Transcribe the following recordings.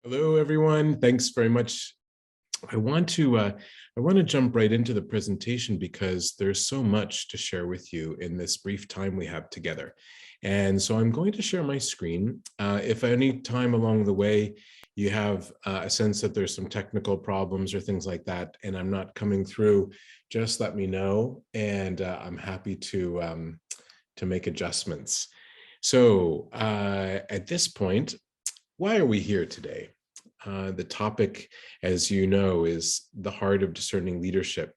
Hello, everyone. Thanks very much. I want to jump right into the presentation because there's so much to share with you in this brief time we have together. And so I'm going to share my screen. If at any time along the way you have a sense that there's some technical problems or things like that, and I'm not coming through, just let me know, and I'm happy to make adjustments. So at this point, why are we here today? The topic, as you know, is the heart of discerning leadership.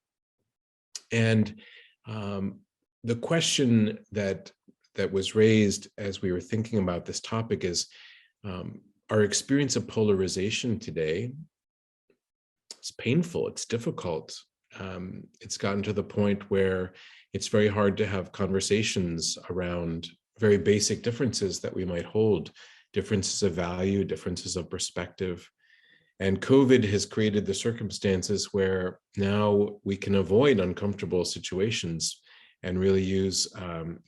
And the question that was raised as we were thinking about this topic is our experience of polarization today. It's painful, it's difficult. It's gotten to the point where it's very hard to have conversations around very basic differences that we might hold, differences of value, differences of perspective. And COVID has created the circumstances where now we can avoid uncomfortable situations and really use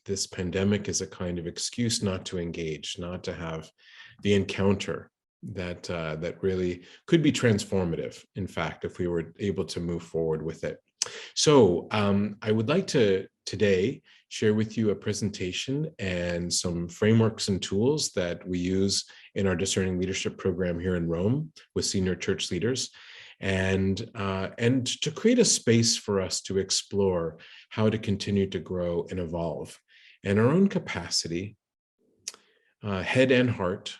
this pandemic as a kind of excuse not to engage, not to have the encounter that really could be transformative, in fact, if we were able to move forward with it. So I would like to today share with you a presentation and some frameworks and tools that we use in our Discerning Leadership program here in Rome with senior church leaders, and to create a space for us to explore how to continue to grow and evolve in our own capacity, head and heart,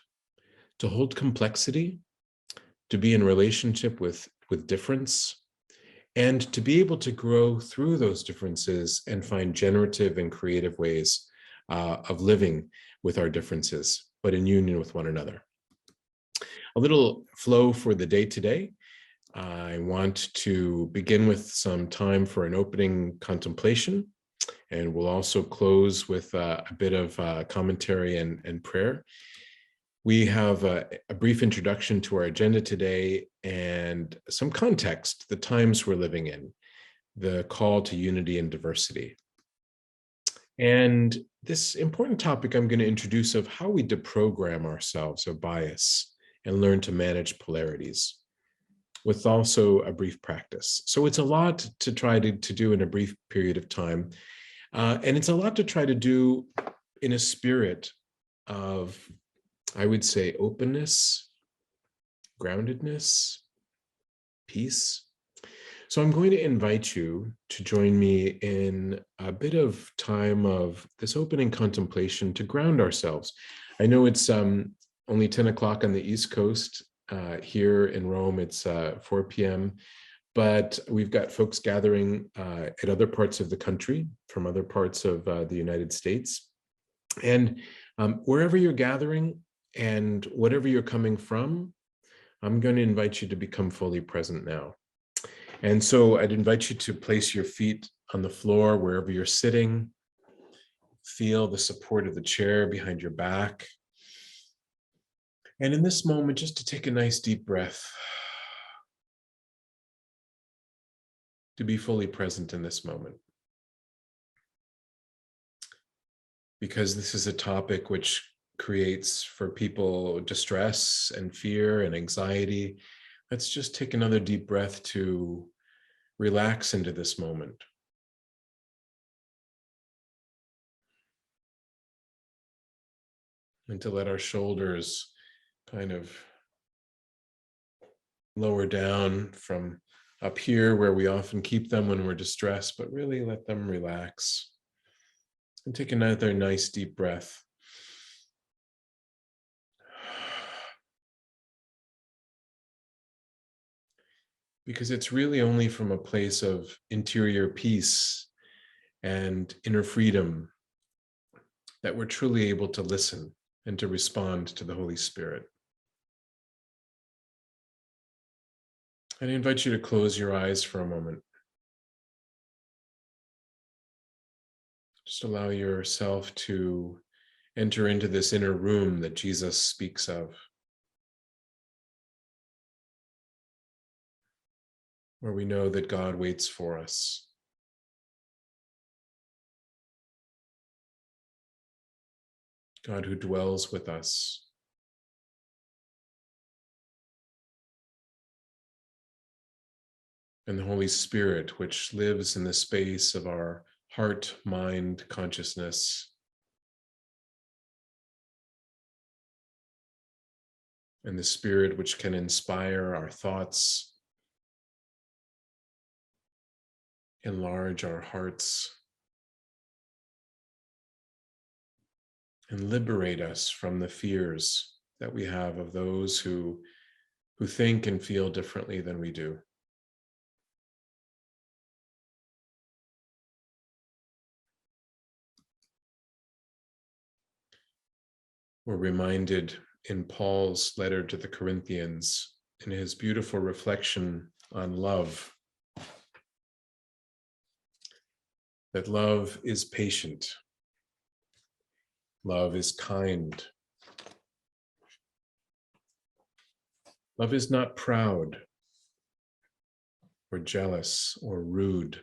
to hold complexity, to be in relationship with difference, and to be able to grow through those differences and find generative and creative ways of living with our differences, but in union with one another. A little flow for the day today. I want to begin with some time for an opening contemplation, and we'll also close with a bit of commentary and prayer. We have a brief introduction to our agenda today and some context, the times we're living in, the call to unity and diversity. And this important topic I'm going to introduce of how we deprogram ourselves of bias and learn to manage polarities, with also a brief practice. So it's a lot to try to do in a brief period of time. And it's a lot to try to do in a spirit of, I would say, openness, groundedness, peace. So I'm going to invite you to join me in a bit of time of this opening contemplation to ground ourselves. I know it's only 10 o'clock on the East Coast. Here in Rome, it's 4 p.m. But we've got folks gathering at other parts of the country, from other parts of the United States. And wherever you're gathering, and whatever you're coming from, I'm going to invite you to become fully present now. And so I'd invite you to place your feet on the floor wherever you're sitting. Feel the support of the chair behind your back. And in this moment, just to take a nice deep breath, to be fully present in this moment. Because this is a topic which creates for people distress and fear and anxiety. Let's just take another deep breath to relax into this moment. And to let our shoulders kind of lower down from up here where we often keep them when we're distressed, but really let them relax. And take another nice deep breath. Because it's really only from a place of interior peace and inner freedom that we're truly able to listen and to respond to the Holy Spirit. And I invite you to close your eyes for a moment. Just allow yourself to enter into this inner room that Jesus speaks of, where we know that God waits for us. God who dwells with us. and the Holy Spirit, which lives in the space of our heart, mind, consciousness, and the Spirit which can inspire our thoughts, enlarge our hearts, and liberate us from the fears that we have of those who think and feel differently than we do. We're reminded in Paul's letter to the Corinthians, in his beautiful reflection on love, that love is patient, love is kind, love is not proud or jealous or rude.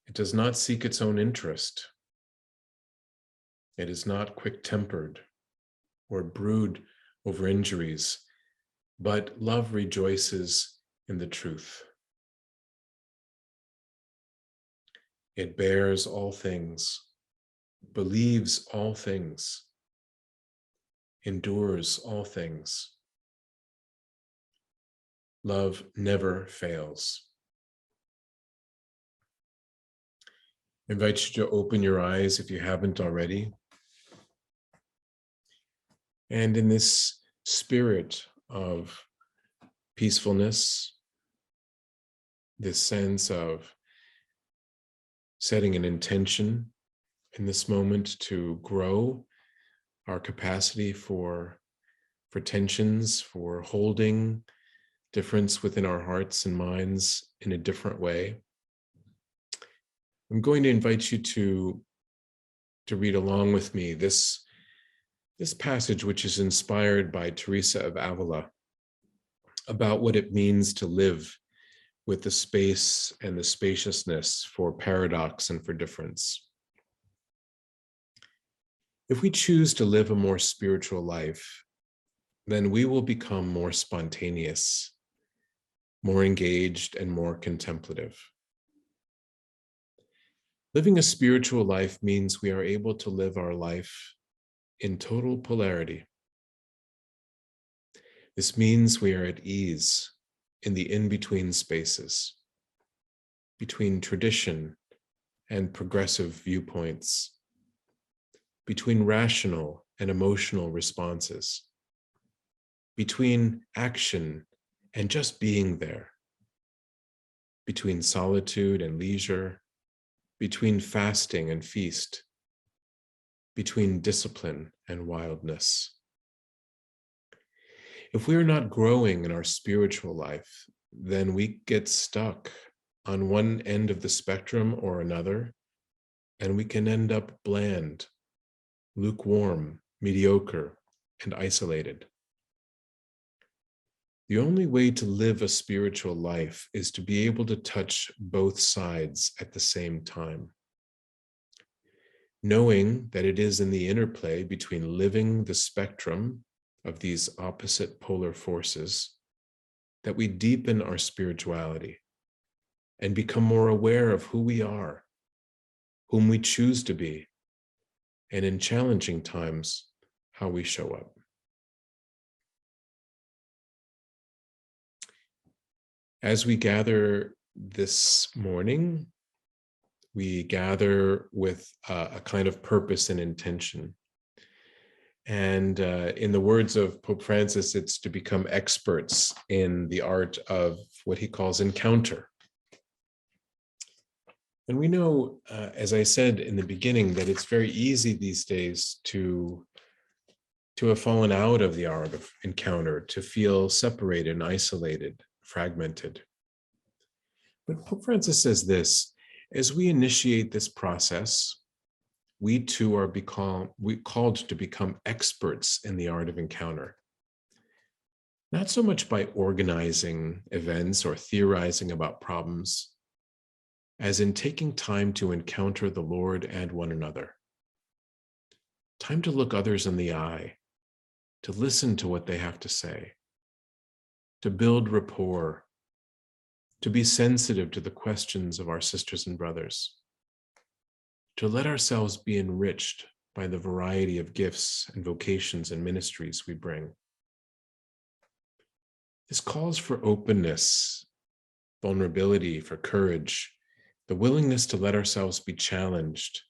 It does not seek its own interest. It is not quick-tempered or brood over injuries, but love rejoices in the truth. It bears all things, believes all things, endures all things. Love never fails. I invite you to open your eyes if you haven't already. And in this spirit of peacefulness, this sense of setting an intention in this moment to grow our capacity for tensions, for holding difference within our hearts and minds in a different way. I'm going to invite you to read along with me this passage, which is inspired by Teresa of Avila, about what it means to live with the space and the spaciousness for paradox and for difference. If we choose to live a more spiritual life, then we will become more spontaneous, more engaged, and more contemplative. Living a spiritual life means we are able to live our life in total polarity. This means we are at ease in the in-between spaces, between tradition and progressive viewpoints, between rational and emotional responses, between action and just being there, between solitude and leisure, between fasting and feast, between discipline and wildness. If we are not growing in our spiritual life, then we get stuck on one end of the spectrum or another, and we can end up bland, lukewarm, mediocre, and isolated. The only way to live a spiritual life is to be able to touch both sides at the same time, knowing that it is in the interplay between living the spectrum of these opposite polar forces that we deepen our spirituality and become more aware of who we are, whom we choose to be, and in challenging times, how we show up. As we gather this morning, we gather with a kind of purpose and intention. And in the words of Pope Francis, it's to become experts in the art of what he calls encounter. And we know, as I said in the beginning, that it's very easy these days to have fallen out of the art of encounter, to feel separated and isolated, fragmented. But Pope Francis says this: as we initiate this process, we too are called to become experts in the art of encounter. Not so much by organizing events or theorizing about problems, as in taking time to encounter the Lord and one another. Time to look others in the eye, to listen to what they have to say, to build rapport, to be sensitive to the questions of our sisters and brothers, to let ourselves be enriched by the variety of gifts and vocations and ministries we bring. This calls for openness, vulnerability, for courage, the willingness to let ourselves be challenged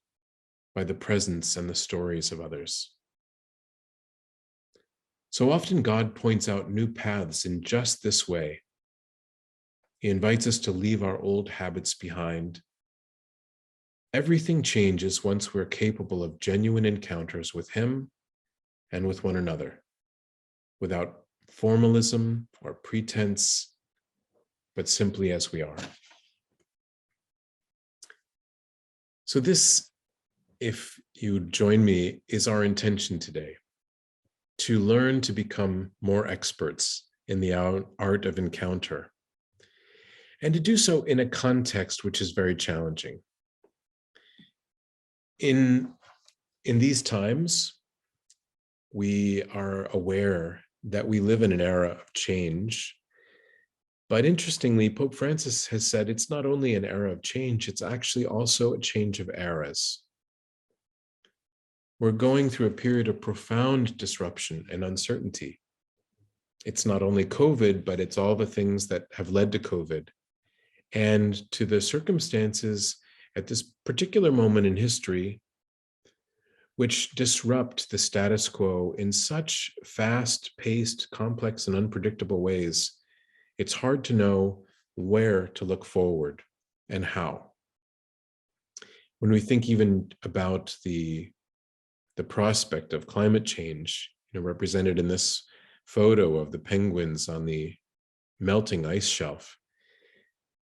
by the presence and the stories of others. So often God points out new paths in just this way. He invites us to leave our old habits behind. Everything changes once we're capable of genuine encounters with Him and with one another, without formalism or pretense, but simply as we are. So this, if you join me, is our intention today, to learn to become more experts in the art of encounter, and to do so in a context which is very challenging. In these times, we are aware that we live in an era of change. But interestingly, Pope Francis has said it's not only an era of change, it's actually also a change of eras. We're going through a period of profound disruption and uncertainty. It's not only COVID, but it's all the things that have led to COVID and to the circumstances at this particular moment in history, which disrupt the status quo in such fast-paced, complex, and unpredictable ways. It's hard to know where to look forward and how. When we think even about the prospect of climate change, represented in this photo of the penguins on the melting ice shelf,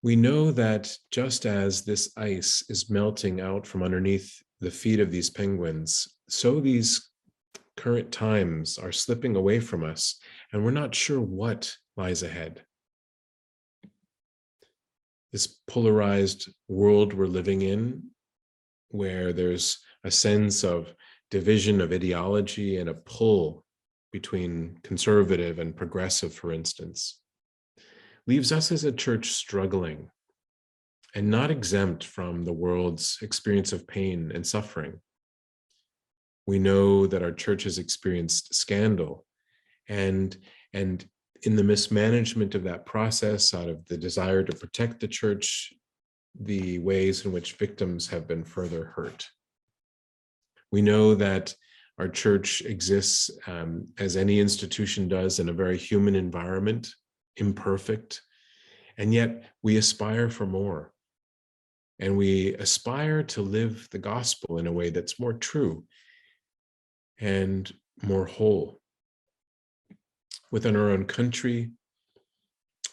we know that just as this ice is melting out from underneath the feet of these penguins, so these current times are slipping away from us, and we're not sure what lies ahead. This polarized world we're living in, where there's a sense of division of ideology and a pull between conservative and progressive, for instance, leaves us as a church struggling and not exempt from the world's experience of pain and suffering. We know that our church has experienced scandal, and in the mismanagement of that process, out of the desire to protect the church, the ways in which victims have been further hurt. We know that our church exists as any institution does in a very human environment, imperfect, and yet we aspire for more. And we aspire to live the gospel in a way that's more true and more whole. Within our own country,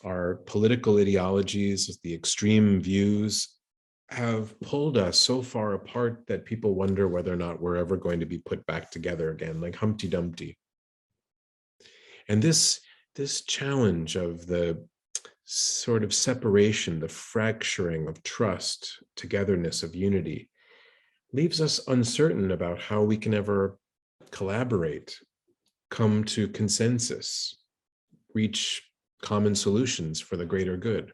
our political ideologies, the extreme views, have pulled us so far apart that people wonder whether or not we're ever going to be put back together again, like Humpty Dumpty. And this challenge of the sort of separation, the fracturing of trust, togetherness, of unity, leaves us uncertain about how we can ever collaborate, come to consensus, reach common solutions for the greater good.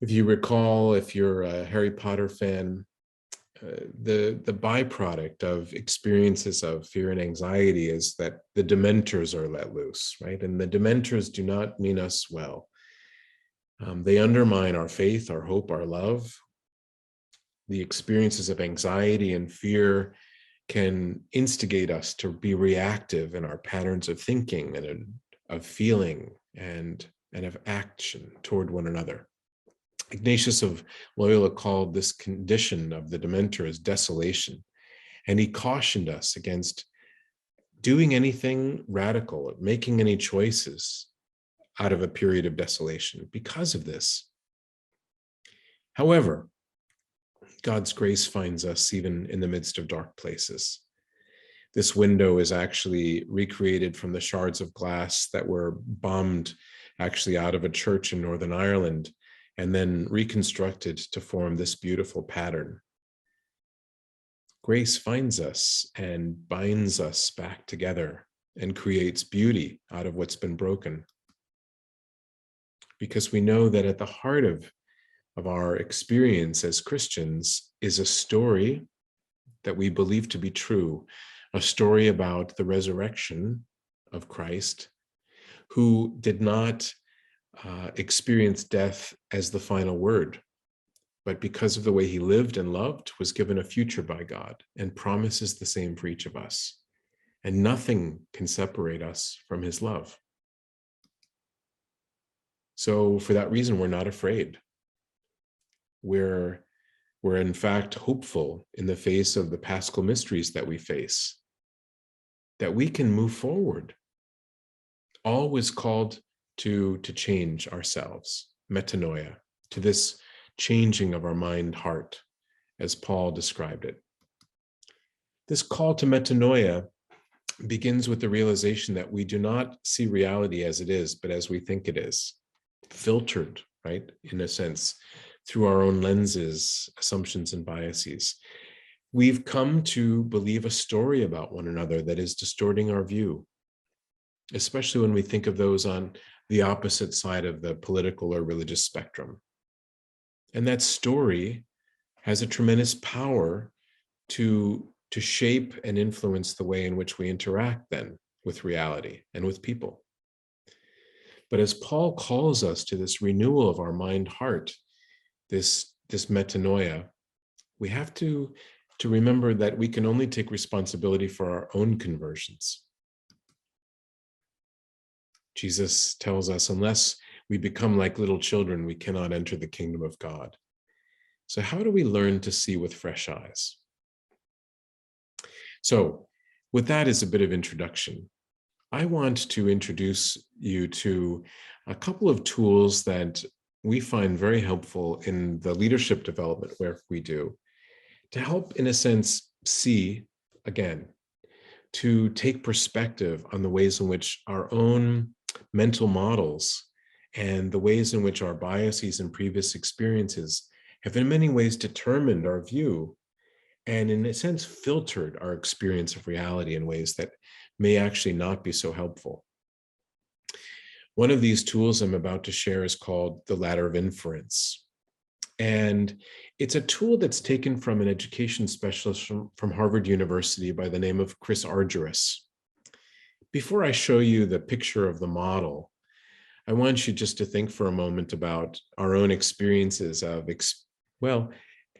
If you recall, if you're a Harry Potter fan, the byproduct of experiences of fear and anxiety is that the Dementors are let loose, right? And the Dementors do not mean us well. They undermine our faith, our hope, our love. The experiences of anxiety and fear can instigate us to be reactive in our patterns of thinking and of feeling and of action toward one another. Ignatius of Loyola called this condition of the Dementors desolation, and he cautioned us against doing anything radical, making any choices out of a period of desolation because of this. However, God's grace finds us even in the midst of dark places. This window is actually recreated from the shards of glass that were bombed actually out of a church in Northern Ireland and then reconstructed to form this beautiful pattern. Grace finds us and binds us back together and creates beauty out of what's been broken. because we know that at the heart of our experience as Christians is a story that we believe to be true, a story about the resurrection of Christ, who did not experience death as the final word, but because of the way he lived and loved, was given a future by God and promises the same for each of us. And nothing can separate us from his love. So for that reason, we're not afraid. We're in fact hopeful in the face of the Paschal mysteries that we face, that we can move forward, always called to change ourselves, metanoia, to this changing of our mind heart, as Paul described it. This call to metanoia begins with the realization that we do not see reality as it is, but as we think it is, filtered, right, in a sense, through our own lenses, assumptions, and biases. We've come to believe a story about one another that is distorting our view, especially when we think of those on the opposite side of the political or religious spectrum. And that story has a tremendous power to shape and influence the way in which we interact then with reality and with people. But as Paul calls us to this renewal of our mind-heart, this metanoia, we have to remember that we can only take responsibility for our own conversions. Jesus tells us, unless we become like little children, we cannot enter the kingdom of God. So how do we learn to see with fresh eyes? So with that as a bit of introduction, I want to introduce you to a couple of tools that we find very helpful in the leadership development work we do, to help, in a sense, see, again, to take perspective on the ways in which our own mental models and the ways in which our biases and previous experiences have in many ways determined our view and, in a sense, filtered our experience of reality in ways that may actually not be so helpful. One of these tools I'm about to share is called the ladder of inference. And it's a tool that's taken from an education specialist from Harvard University by the name of Chris Argyris. Before I show you the picture of the model, I want you just to think for a moment about our own experiences of,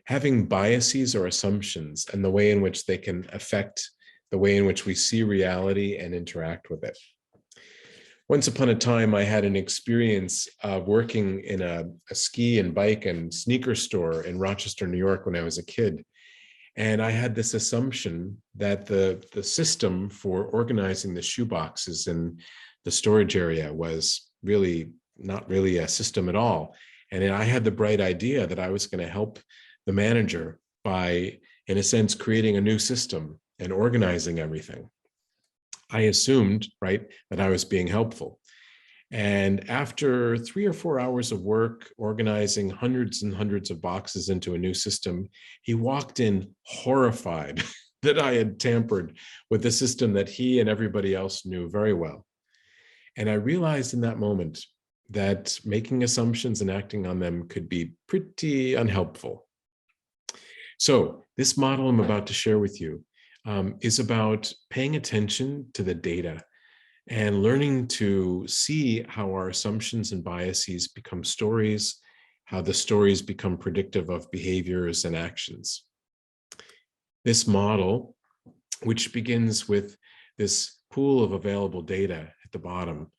having biases or assumptions and the way in which they can affect the way in which we see reality and interact with it. Once upon a time, I had an experience of working in a ski and bike and sneaker store in Rochester, New York when I was a kid. And I had this assumption that the system for organizing the shoe boxes in the storage area was really not really a system at all. And I had the bright idea that I was going to help the manager by, in a sense, creating a new system and organizing everything. I assumed, right, that I was being helpful. And after 3 or 4 hours of work, organizing hundreds and hundreds of boxes into a new system, he walked in horrified that I had tampered with the system that he and everybody else knew very well. And I realized in that moment that making assumptions and acting on them could be pretty unhelpful. So this model I'm about to share with you is about paying attention to the data and learning to see how our assumptions and biases become stories, how the stories become predictive of behaviors and actions. This model, which begins with this pool of available data at the bottom,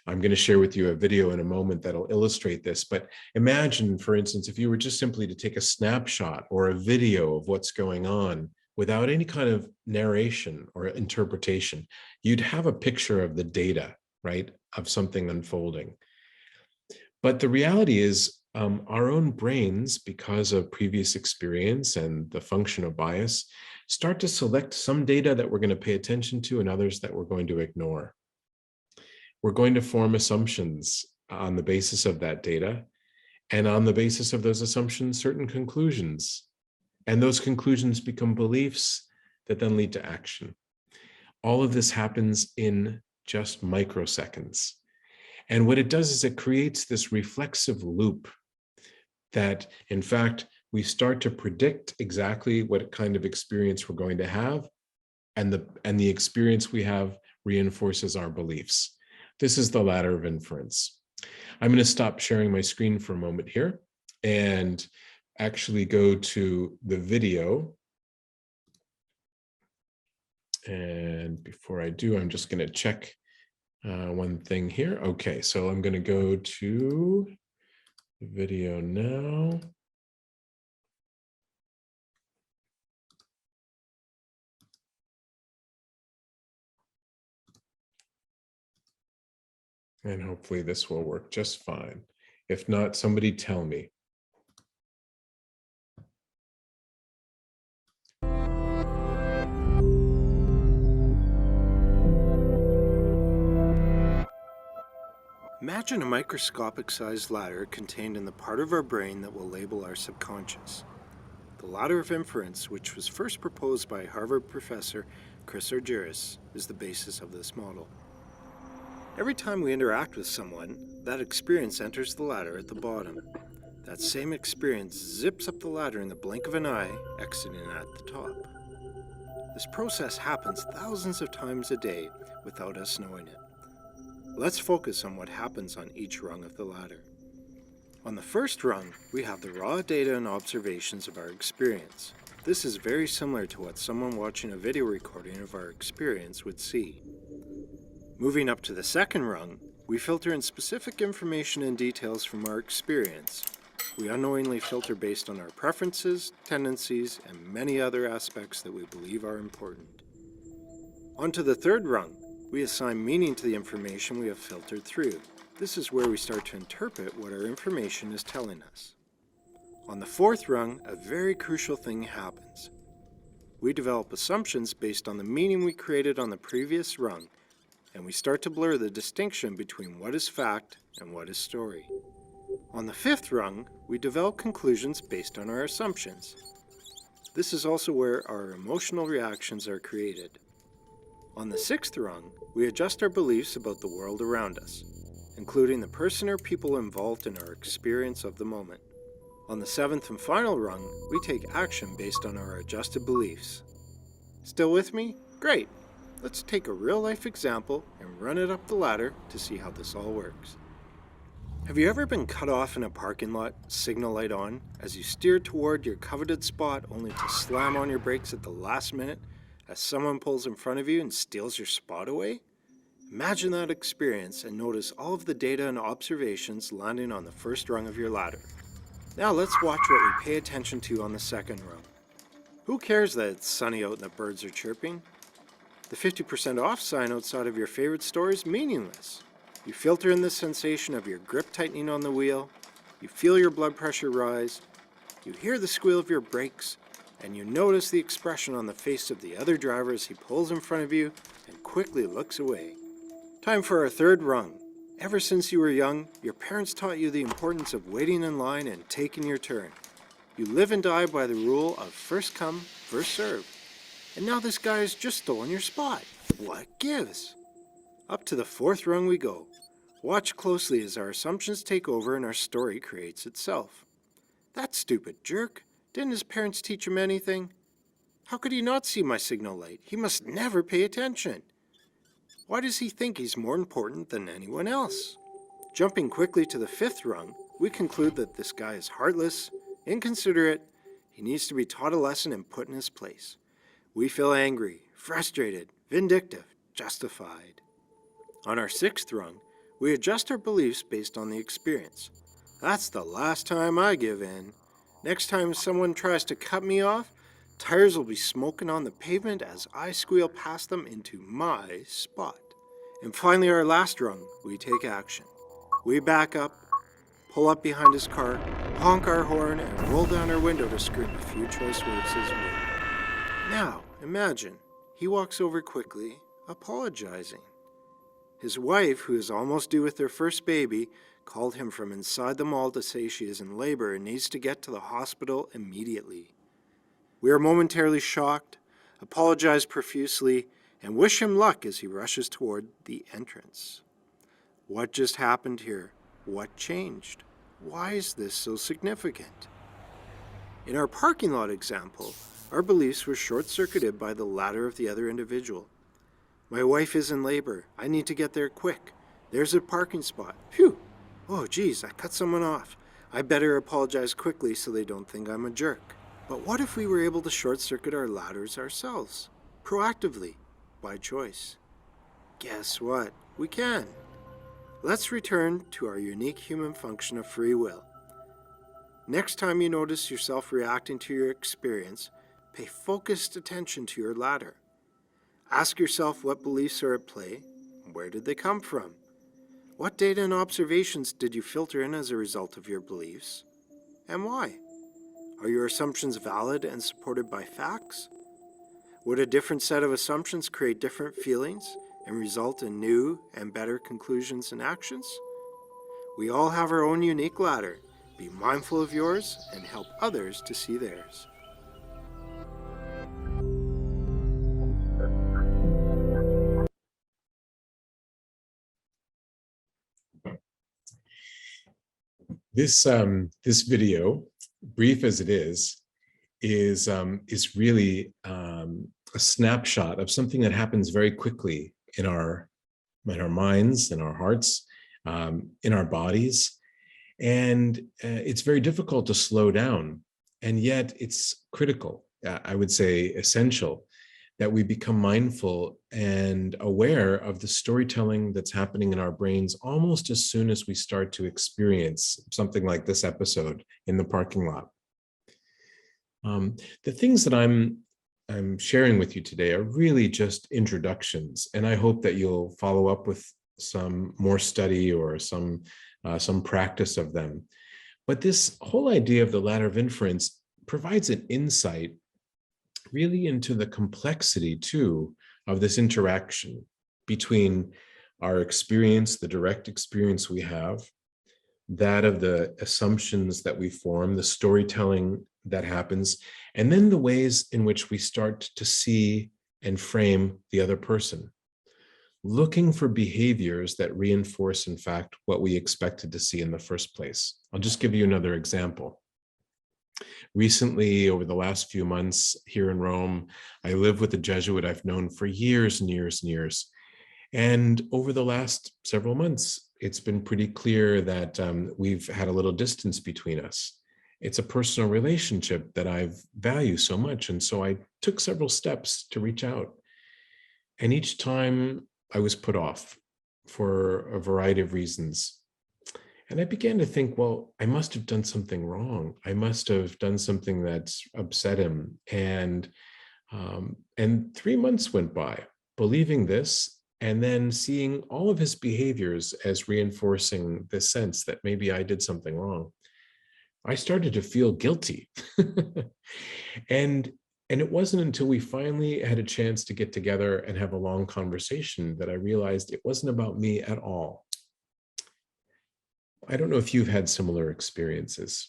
I'm going to share with you a video in a moment that'll illustrate this. But imagine, for instance, if you were just simply to take a snapshot or a video of what's going on without any kind of narration or interpretation, you'd have a picture of the data, right, of something unfolding. But the reality is our own brains, because of previous experience and the function of bias, start to select some data that we're going to pay attention to and others that we're going to ignore. We're going to form assumptions on the basis of that data, and on the basis of those assumptions, certain conclusions. And those conclusions become beliefs that then lead to action. All of this happens in just microseconds. And what it does is it creates this reflexive loop that, in fact, we start to predict exactly what kind of experience we're going to have, and the experience we have reinforces our beliefs. This is the ladder of inference. I'm going to stop sharing my screen for a moment here and actually go to the video. And before I do, I'm just going to check one thing here. Okay, so I'm going to go to the video now. And hopefully this will work just fine. If not, somebody tell me. Imagine a microscopic-sized ladder contained in the part of our brain that will label our subconscious. The ladder of inference, which was first proposed by Harvard professor Chris Argyris, is the basis of this model. Every time we interact with someone, that experience enters the ladder at the bottom. That same experience zips up the ladder in the blink of an eye, exiting at the top. This process happens thousands of times a day without us knowing it. Let's focus on what happens on each rung of the ladder. On the first rung, we have the raw data and observations of our experience. This is very similar to what someone watching a video recording of our experience would see. Moving up to the second rung, we filter in specific information and details from our experience. We unknowingly filter based on our preferences, tendencies, and many other aspects that we believe are important. Onto the third rung, we assign meaning to the information we have filtered through. This is where we start to interpret what our information is telling us. On the fourth rung, a very crucial thing happens. We develop assumptions based on the meaning we created on the previous rung, and we start to blur the distinction between what is fact and what is story. On the fifth rung, we develop conclusions based on our assumptions. This is also where our emotional reactions are created. On the sixth rung, we adjust our beliefs about the world around us, including the person or people involved in our experience of the moment. On the seventh and final rung, we take action based on our adjusted beliefs. Still with me? Great! Let's take a real-life example and run it up the ladder to see how this all works. Have you ever been cut off in a parking lot, signal light on, as you steer toward your coveted spot only to slam on your brakes at the last minute as someone pulls in front of you and steals your spot away? Imagine that experience and notice all of the data and observations landing on the first rung of your ladder. Now let's watch what we pay attention to on the second rung. Who cares that it's sunny out and the birds are chirping? The 50% off sign outside of your favorite store is meaningless. You filter in the sensation of your grip tightening on the wheel, you feel your blood pressure rise, you hear the squeal of your brakes, and you notice the expression on the face of the other driver as he pulls in front of you and quickly looks away. Time for our third rung. Ever since you were young, your parents taught you the importance of waiting in line and taking your turn. You live and die by the rule of first come, first served. And now this guy has just stolen your spot. What gives? Up to the fourth rung we go. Watch closely as our assumptions take over and our story creates itself. That stupid jerk. Didn't his parents teach him anything? How could he not see my signal light? He must never pay attention. Why does he think he's more important than anyone else? Jumping quickly to the fifth rung, we conclude that this guy is heartless, inconsiderate, he needs to be taught a lesson and put in his place. We feel angry, frustrated, vindictive, justified. On our sixth rung, we adjust our beliefs based on the experience. That's the last time I give in. Next time someone tries to cut me off, tires will be smoking on the pavement as I squeal past them into my spot. And finally, our last rung, we take action. We back up, pull up behind his car, honk our horn, and roll down our window to scream a few choice words his way. Now, imagine, he walks over quickly, apologizing. His wife, who is almost due with their first baby, called him from inside the mall to say she is in labor and needs to get to the hospital immediately. We are momentarily shocked, apologize profusely, and wish him luck as he rushes toward the entrance. What just happened here? What changed? Why is this so significant? In our parking lot example, our beliefs were short-circuited by the ladder of the other individual. My wife is in labor. I need to get there quick. There's a parking spot. Phew! Oh, geez, I cut someone off. I better apologize quickly so they don't think I'm a jerk. But what if we were able to short-circuit our ladders ourselves? Proactively, by choice. Guess what? We can. Let's return to our unique human function of free will. Next time you notice yourself reacting to your experience, pay focused attention to your ladder. Ask yourself what beliefs are at play. Where did they come from? What data and observations did you filter in as a result of your beliefs? And why? Are your assumptions valid and supported by facts? Would a different set of assumptions create different feelings and result in new and better conclusions and actions? We all have our own unique ladder. Be mindful of yours and help others to see theirs. This video, brief as it is really a snapshot of something that happens very quickly in our minds, in our hearts, in our bodies, and it's very difficult to slow down, and yet it's critical. I would say essential that we become mindful and aware of the storytelling that's happening in our brains almost as soon as we start to experience something like this episode in the parking lot. The things that I'm sharing with you today are really just introductions, and I hope that you'll follow up with some more study or some practice of them. But this whole idea of the ladder of inference provides an insight really into the complexity too of this interaction between our experience, the direct experience we have, that of the assumptions that we form, the storytelling that happens, and then the ways in which we start to see and frame the other person, looking for behaviors that reinforce, in fact, what we expected to see in the first place. I'll just give you another example. Recently, over the last few months here in Rome, I live with a Jesuit I've known for years and years and years. And over the last several months, it's been pretty clear that we've had a little distance between us. It's a personal relationship that I value so much. And so I took several steps to reach out. And each time I was put off for a variety of reasons. And I began to think, well, I must have done something wrong. I must have done something that's upset him. And 3 months went by believing this, and then seeing all of his behaviors as reinforcing the sense that maybe I did something wrong. I started to feel guilty. And it wasn't until we finally had a chance to get together and have a long conversation that I realized it wasn't about me at all. I don't know if you've had similar experiences.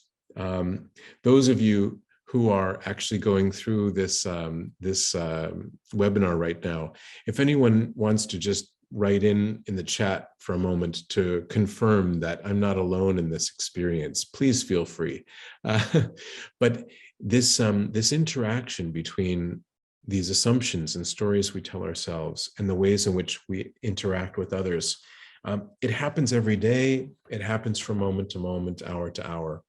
Those of you who are actually going through this webinar right now, if anyone wants to just write in the chat for a moment to confirm that I'm not alone in this experience, please feel free. But this interaction between these assumptions and stories we tell ourselves and the ways in which we interact with others, it happens every day. It happens from moment to moment, hour to hour.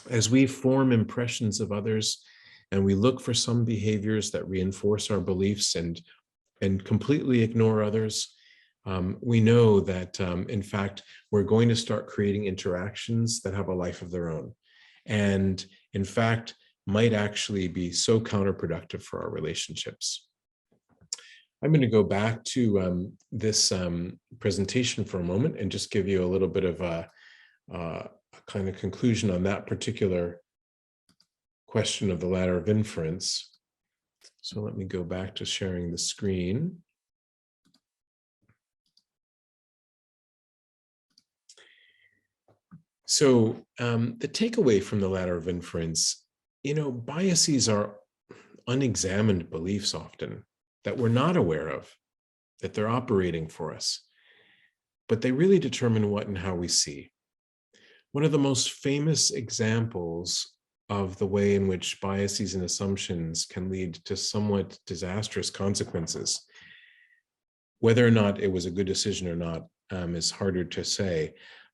As we form impressions of others and we look for some behaviors that reinforce our beliefs and completely ignore others, we know that, in fact, we're going to start creating interactions that have a life of their own. And in fact, might actually be so counterproductive for our relationships. I'm going to go back to this presentation for a moment and just give you a little bit of a kind of conclusion on that particular question of the ladder of inference. So let me go back to sharing the screen. So the takeaway from the ladder of inference, biases are unexamined beliefs often that we're not aware of, that they're operating for us. but they really determine what and how we see. One of the most famous examples of the way in which biases and assumptions can lead to somewhat disastrous consequences, whether or not it was a good decision or not, is harder to say.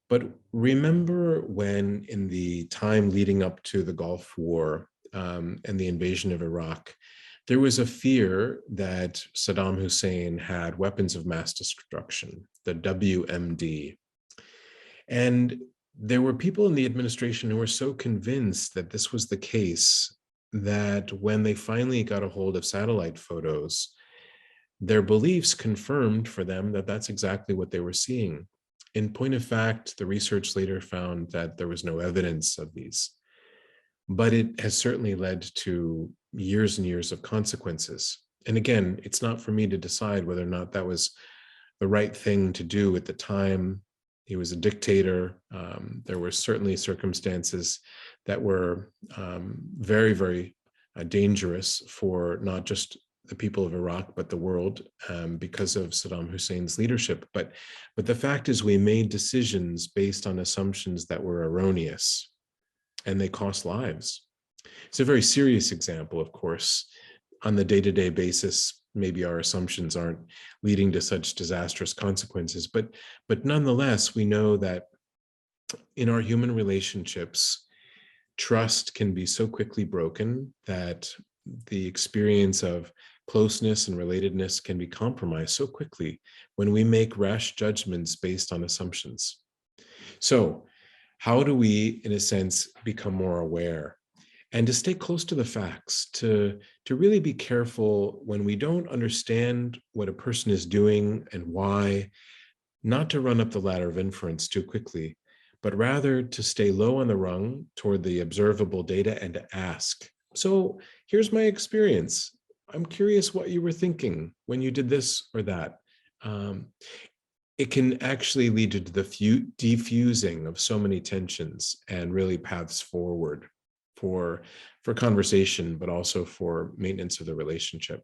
But remember when in the time leading up to the Gulf War and the invasion of Iraq, there was a fear that Saddam Hussein had weapons of mass destruction, the WMD. And there were people in the administration who were so convinced that this was the case that when they finally got a hold of satellite photos, their beliefs confirmed for them that that's exactly what they were seeing. In point of fact, the research later found that there was no evidence of these, but it has certainly led to years and years of consequences. And again, it's not for me to decide whether or not that was the right thing to do at the time. He was a dictator. There were certainly circumstances that were very, very dangerous for not just the people of Iraq, but the world because of Saddam Hussein's leadership. But the fact is we made decisions based on assumptions that were erroneous, and they cost lives. It's a very serious example, of course. On the day-to-day basis, maybe our assumptions aren't leading to such disastrous consequences, but nonetheless, we know that in our human relationships, trust can be so quickly broken that the experience of closeness and relatedness can be compromised so quickly when we make rash judgments based on assumptions. So, how do we, in a sense, become more aware? And to stay close to the facts, to really be careful when we don't understand what a person is doing and why, not to run up the ladder of inference too quickly, but rather to stay low on the rung toward the observable data and to ask. So here's my experience. I'm curious what you were thinking when you did this or that. It can actually lead to the defusing of so many tensions and really paths forward for conversation, but also for maintenance of the relationship.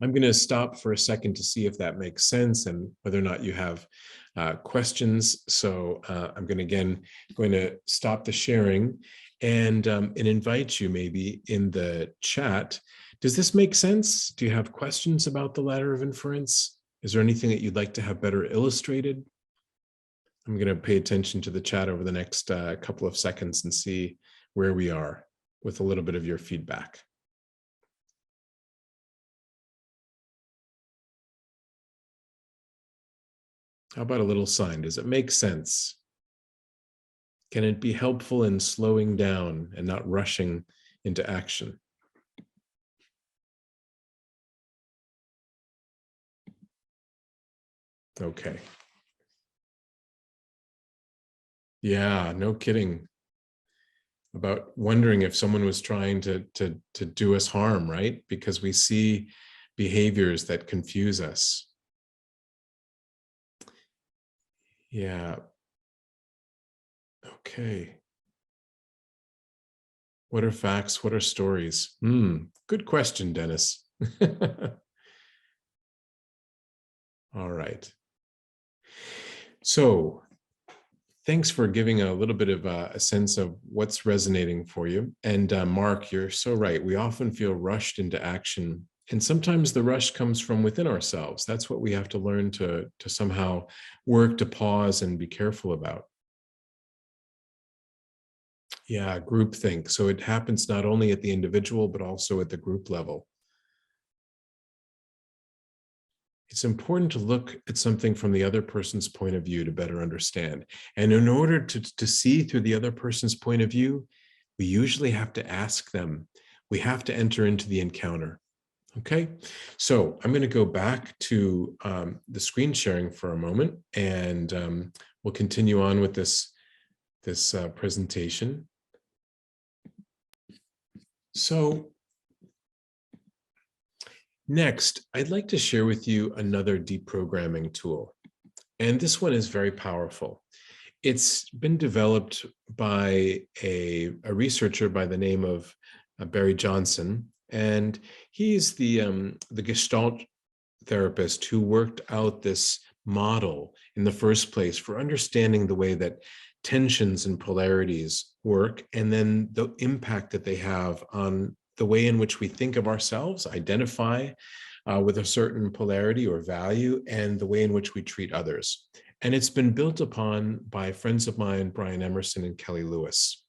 I'm going to stop for a second to see if that makes sense and whether or not you have questions. So I'm going to stop the sharing and invite you maybe in the chat. Does this make sense? Do you have questions about the ladder of inference? Is there anything that you'd like to have better illustrated? I'm going to pay attention to the chat over the next couple of seconds and see where we are with a little bit of your feedback. How about a little sign? Does it make sense? Can it be helpful in slowing down and not rushing into action? Okay. Yeah, no kidding. About wondering if someone was trying to do us harm, right? Because we see behaviors that confuse us. Yeah. Okay. What are facts? What are stories? Good question, Dennis. All right. So thanks for giving a little bit of a sense of what's resonating for you. And Mark, you're so right. We often feel rushed into action. And sometimes the rush comes from within ourselves. That's what we have to learn to somehow work to pause and be careful about. Yeah, groupthink. So it happens not only at the individual, but also at the group level. It's important to look at something from the other person's point of view to better understand. And in order to see through the other person's point of view, we usually have to ask them. We have to enter into the encounter. Okay, so I'm going to go back to the screen sharing for a moment, and we'll continue on with this presentation. So next, I'd like to share with you another deprogramming tool. And this one is very powerful. It's been developed by a researcher by the name of Barry Johnson. And he's the Gestalt therapist who worked out this model in the first place for understanding the way that tensions and polarities work, and then the impact that they have on the way in which we think of ourselves, identify with a certain polarity or value, and the way in which we treat others. And it's been built upon by friends of mine, Brian Emerson and Kelly Lewis.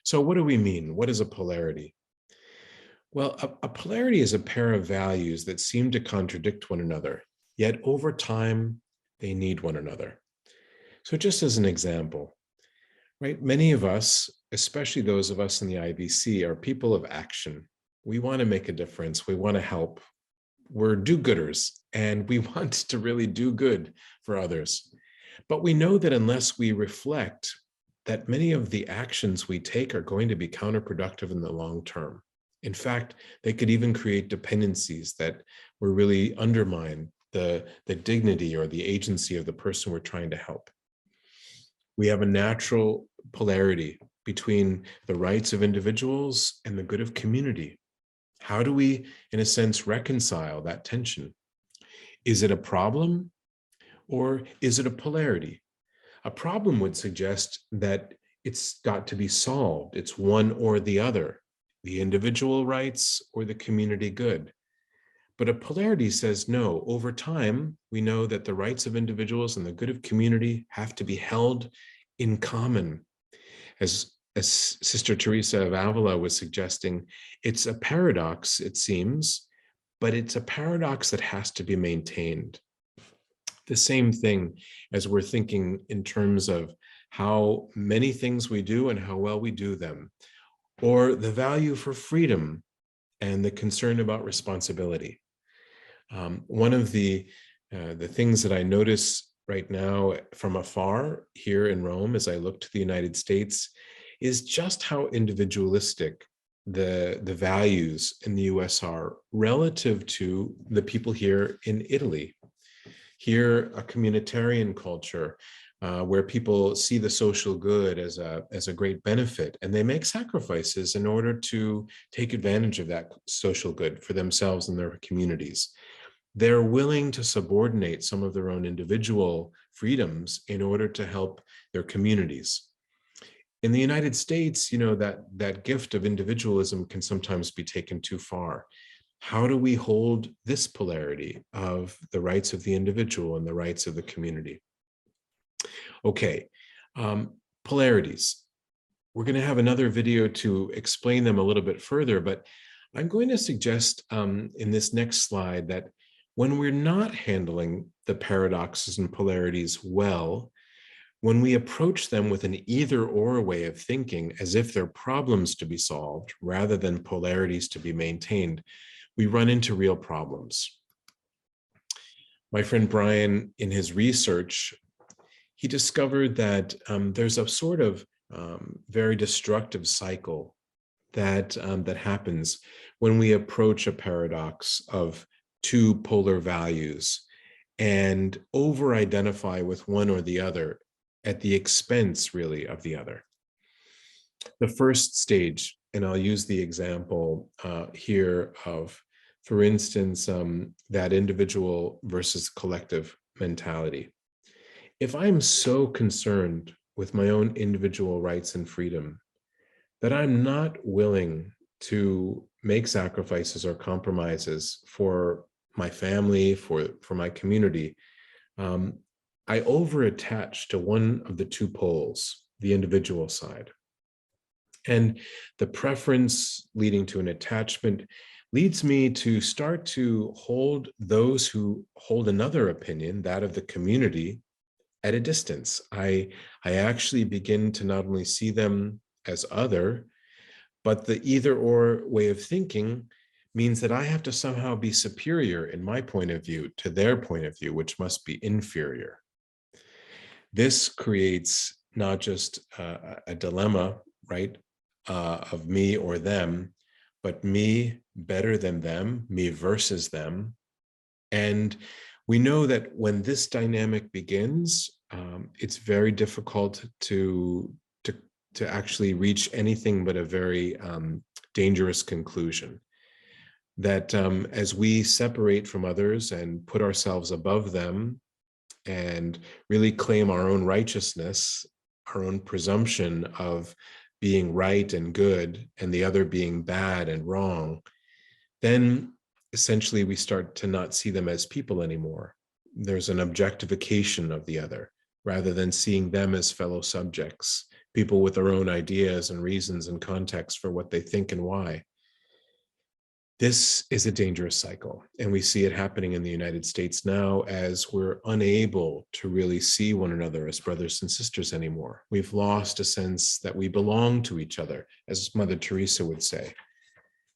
So what do we mean? What is a polarity? Well, a polarity is a pair of values that seem to contradict one another, yet over time, they need one another. So just as an example, right, many of us, especially those of us in the IVC, are people of action. We want to make a difference. We want to help. We're do-gooders, and we want to really do good for others. But we know that unless we reflect, that many of the actions we take are going to be counterproductive in the long term. In fact, they could even create dependencies that will really undermine the dignity or the agency of the person we're trying to help. We have a natural polarity between the rights of individuals and the good of community. How do we, in a sense, reconcile that tension? Is it a problem, or is it a polarity? A problem would suggest that it's got to be solved. It's one or the other, the individual rights or the community good. But a polarity says no. Over time, we know that the rights of individuals and the good of community have to be held in common. As Sister Teresa of Avila was suggesting, it's a paradox, it seems, but it's a paradox that has to be maintained. The same thing as we're thinking in terms of how many things we do and how well we do them, or the value for freedom and the concern about responsibility. One of the things that I notice right now from afar here in Rome as I look to the United States is just how individualistic the values in the US are relative to the people here in Italy. Here, a communitarian culture where people see the social good as a great benefit, and they make sacrifices in order to take advantage of that social good for themselves and their communities. They're willing to subordinate some of their own individual freedoms in order to help their communities. In the United States, you know, that gift of individualism can sometimes be taken too far. How do we hold this polarity of the rights of the individual and the rights of the community? Okay, polarities. We're going to have another video to explain them a little bit further, but I'm going to suggest in this next slide that when we're not handling the paradoxes and polarities well, when we approach them with an either-or way of thinking, as if they're problems to be solved rather than polarities to be maintained, we run into real problems. My friend Brian, in his research, he discovered that there's a sort of very destructive cycle that happens when we approach a paradox of two polar values and over-identify with one or the other at the expense, really, of the other. The first stage, and I'll use the example here of, for instance, that individual versus collective mentality. If I'm so concerned with my own individual rights and freedom that I'm not willing to make sacrifices or compromises for my family, for my community, I over-attach to one of the two poles, the individual side. And the preference leading to an attachment leads me to start to hold those who hold another opinion, that of the community, at a distance. I actually begin to not only see them as other, but the either-or way of thinking means that I have to somehow be superior in my point of view to their point of view, which must be inferior. This creates not just a dilemma, right, of me or them, but me better than them, me versus them. And we know that when this dynamic begins, it's very difficult to actually reach anything but a very dangerous conclusion. that as we separate from others and put ourselves above them and really claim our own righteousness, our own presumption of being right and good and the other being bad and wrong, then essentially we start to not see them as people anymore. There's an objectification of the other rather than seeing them as fellow subjects, people with their own ideas and reasons and context for what they think and why. This is a dangerous cycle, and we see it happening in the United States now as we're unable to really see one another as brothers and sisters anymore. We've lost a sense that we belong to each other, as Mother Teresa would say.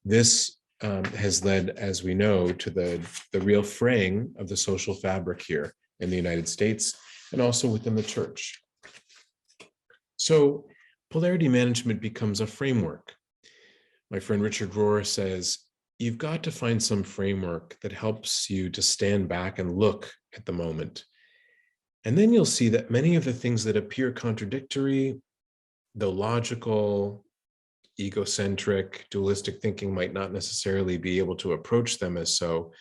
This has led, as we know, to the real fraying of the social fabric here in the United States and also within the church. So polarity management becomes a framework. My friend Richard Rohr says, you've got to find some framework that helps you to stand back and look at the moment. And then you'll see that many of the things that appear contradictory, though logical, egocentric, dualistic thinking might not necessarily be able to approach them as so.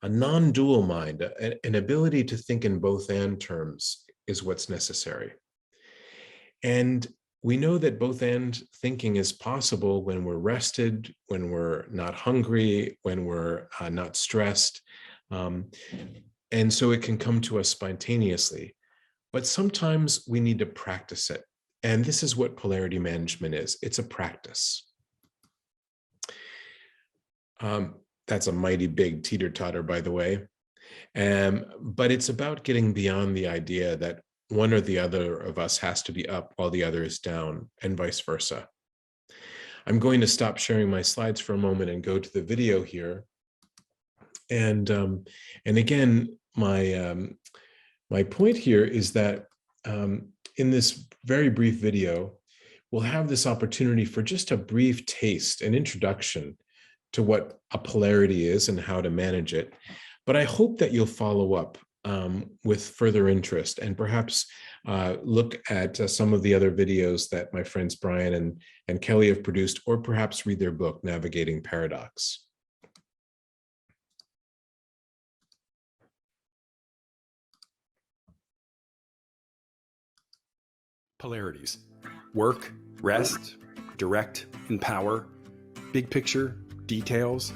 A non-dual mind, an ability to think in both and terms is what's necessary. And we know that both and thinking is possible when we're rested, when we're not hungry, when we're not stressed. And so it can come to us spontaneously. But sometimes we need to practice it. And this is what polarity management is. It's a practice. That's a mighty big teeter-totter, by the way. But it's about getting beyond the idea that one or the other of us has to be up while the other is down, and vice versa. I'm going to stop sharing my slides for a moment and go to the video here. And again, my point here is that in this very brief video, we'll have this opportunity for just a brief taste, an introduction to what a polarity is and how to manage it. But I hope that you'll follow up with further interest and perhaps look at some of the other videos that my friends Brian and Kelly have produced, or perhaps read their book, Navigating Paradox. Polarities: work, rest, direct, empower, big picture, details.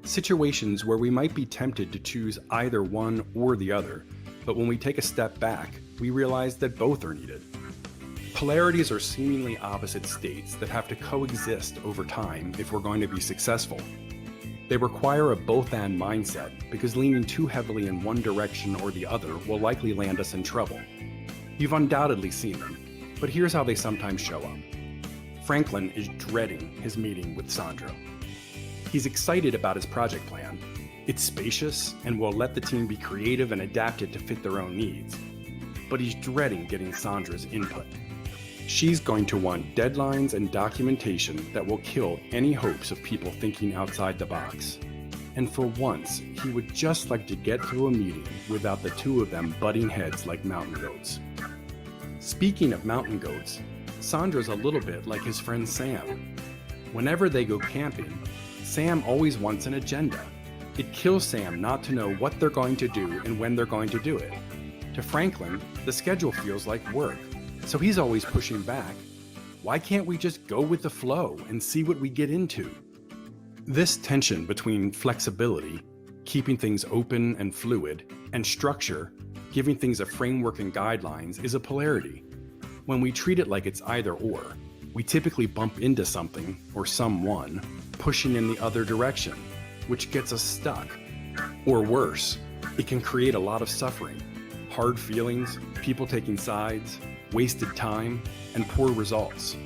Situations where we might be tempted to choose either one or the other, but when we take a step back, we realize that both are needed. Polarities are seemingly opposite states that have to coexist over time if we're going to be successful. They require a both-and mindset because leaning too heavily in one direction or the other will likely land us in trouble. You've undoubtedly seen them, but here's how they sometimes show up. Franklin is dreading his meeting with Sandra. He's excited about his project plan. It's spacious and will let the team be creative and adapt it to fit their own needs. But he's dreading getting Sandra's input. She's going to want deadlines and documentation that will kill any hopes of people thinking outside the box. And for once, he would just like to get through a meeting without the two of them butting heads like mountain goats. Speaking of mountain goats, Sandra's a little bit like his friend Sam. Whenever they go camping, Sam always wants an agenda. It kills Sam not to know what they're going to do and when they're going to do it. To Franklin, the schedule feels like work, so he's always pushing back. Why can't we just go with the flow and see what we get into? This tension between flexibility, keeping things open and fluid, and structure, giving things a framework and guidelines, is a polarity. When we treat it like it's either or, we typically bump into something or someone pushing in the other direction, which gets us stuck. Or worse, it can create a lot of suffering, hard feelings, people taking sides, wasted time, and poor results.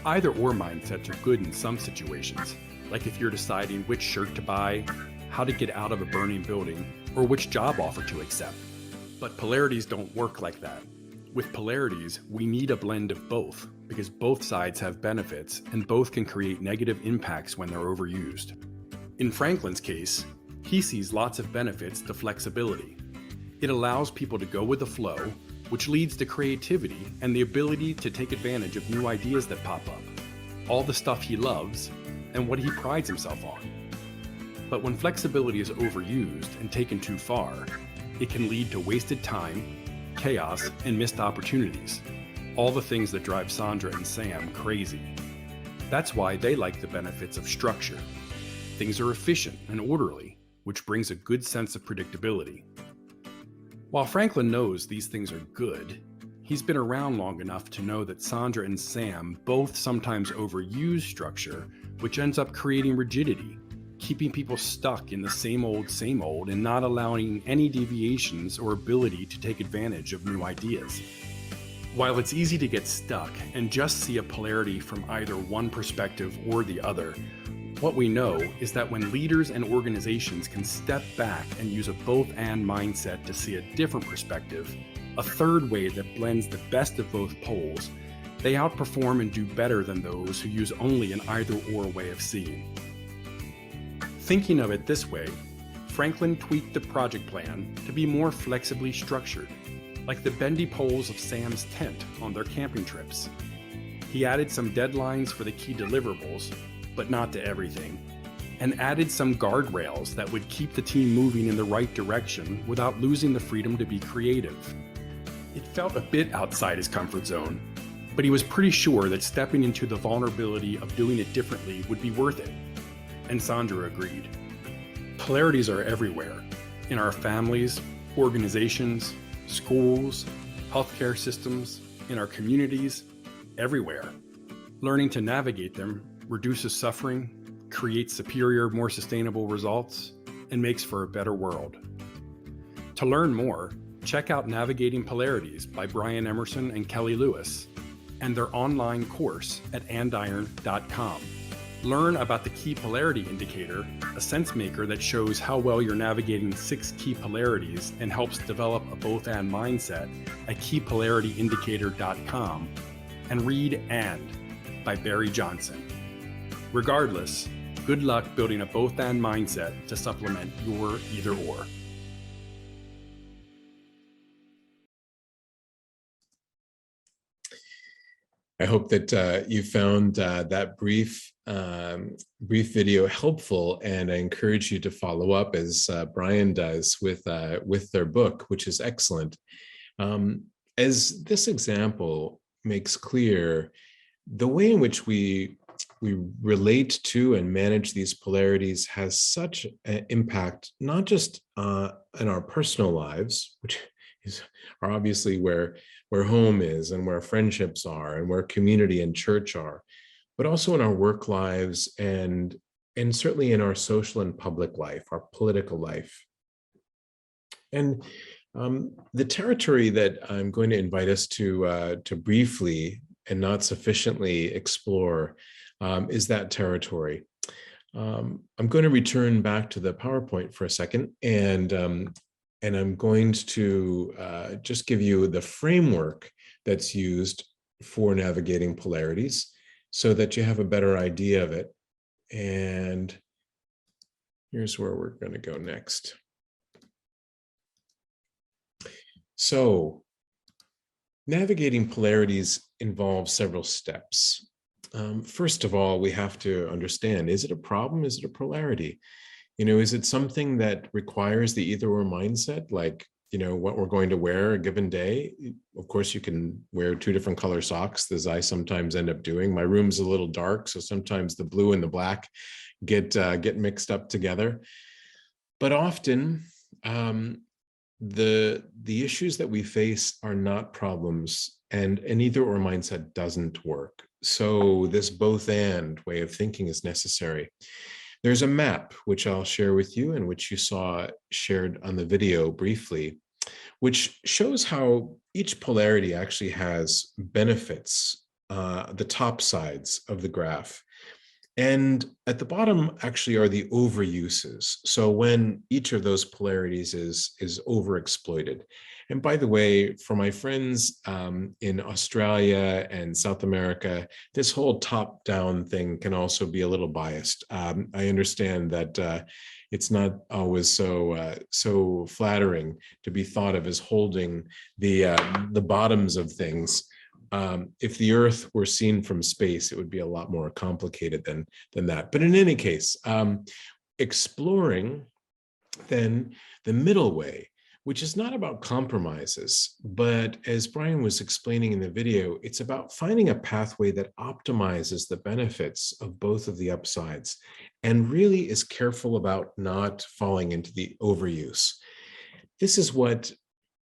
Either or mindsets are good in some situations, like if you're deciding which shirt to buy, how to get out of a burning building, or which job offer to accept. But polarities don't work like that. With polarities, we need a blend of both, because both sides have benefits and both can create negative impacts when they're overused. In Franklin's case, he sees lots of benefits to flexibility. It allows people to go with the flow, which leads to creativity and the ability to take advantage of new ideas that pop up, all the stuff he loves and what he prides himself on. But when flexibility is overused and taken too far, it can lead to wasted time, chaos, and missed opportunities. All the things that drive Sandra and Sam crazy. That's why they like the benefits of structure. Things are efficient and orderly, which brings a good sense of predictability. While Franklin knows these things are good, he's been around long enough to know that Sandra and Sam both sometimes overuse structure, which ends up creating rigidity, keeping people stuck in the same old, and not allowing any deviations or ability to take advantage of new ideas. While it's easy to get stuck and just see a polarity from either one perspective or the other, what we know is that when leaders and organizations can step back and use a both-and mindset to see a different perspective, a third way that blends the best of both poles, they outperform and do better than those who use only an either-or way of seeing. Thinking of it this way, Franklin tweaked the project plan to be more flexibly structured, like the bendy poles of Sam's tent on their camping trips. He added some deadlines for the key deliverables, but not to everything, and added some guardrails that would keep the team moving in the right direction without losing the freedom to be creative. It felt a bit outside his comfort zone, but he was pretty sure that stepping into the vulnerability of doing it differently would be worth it. And Sandra agreed. Polarities are everywhere, in our families, organizations, schools, healthcare systems, in our communities, everywhere. Learning to navigate them reduces suffering, creates superior, more sustainable results, and makes for a better world. To learn more, check out Navigating Polarities by Brian Emerson and Kelly Lewis, and their online course at andiron.com. Learn about the Key Polarity Indicator, a sense maker that shows how well you're navigating 6 key polarities and helps develop a both-and mindset at keypolarityindicator.com, and read And by Barry Johnson. Regardless, good luck building a both-and mindset to supplement your either-or. I hope that you found that brief video helpful, and I encourage you to follow up as Brian does with their book, which is excellent. As this example makes clear, the way in which we relate to and manage these polarities has such an impact, not just in our personal lives, which are obviously where home is and where friendships are and where community and church are, but also in our work lives and certainly in our social and public life, our political life. And the territory that I'm going to invite us to briefly and not sufficiently explore is that territory. I'm going to return back to the PowerPoint for a second, and I'm going to just give you the framework that's used for navigating polarities so that you have a better idea of it. And here's where we're going to go next. So navigating polarities involves several steps. First of all, we have to understand, is it a problem? Is it a polarity? Is it something that requires the either-or mindset, like, what we're going to wear a given day? Of course, you can wear 2 different color socks, as I sometimes end up doing. My room's a little dark, so sometimes the blue and the black get mixed up together. But often, the issues that we face are not problems, and an either-or mindset doesn't work. So this both-and way of thinking is necessary. There's a map, which I'll share with you and which you saw shared on the video briefly, which shows how each polarity actually has benefits, the top sides of the graph. And at the bottom actually are the overuses. So when each of those polarities is overexploited. And by the way, for my friends in Australia and South America, this whole top-down thing can also be a little biased. I understand that it's not always so flattering to be thought of as holding the bottoms of things. If the Earth were seen from space, it would be a lot more complicated than that. But in any case, exploring then the middle way, which is not about compromises, but as Brian was explaining in the video, it's about finding a pathway that optimizes the benefits of both of the upsides and really is careful about not falling into the overuse. This is what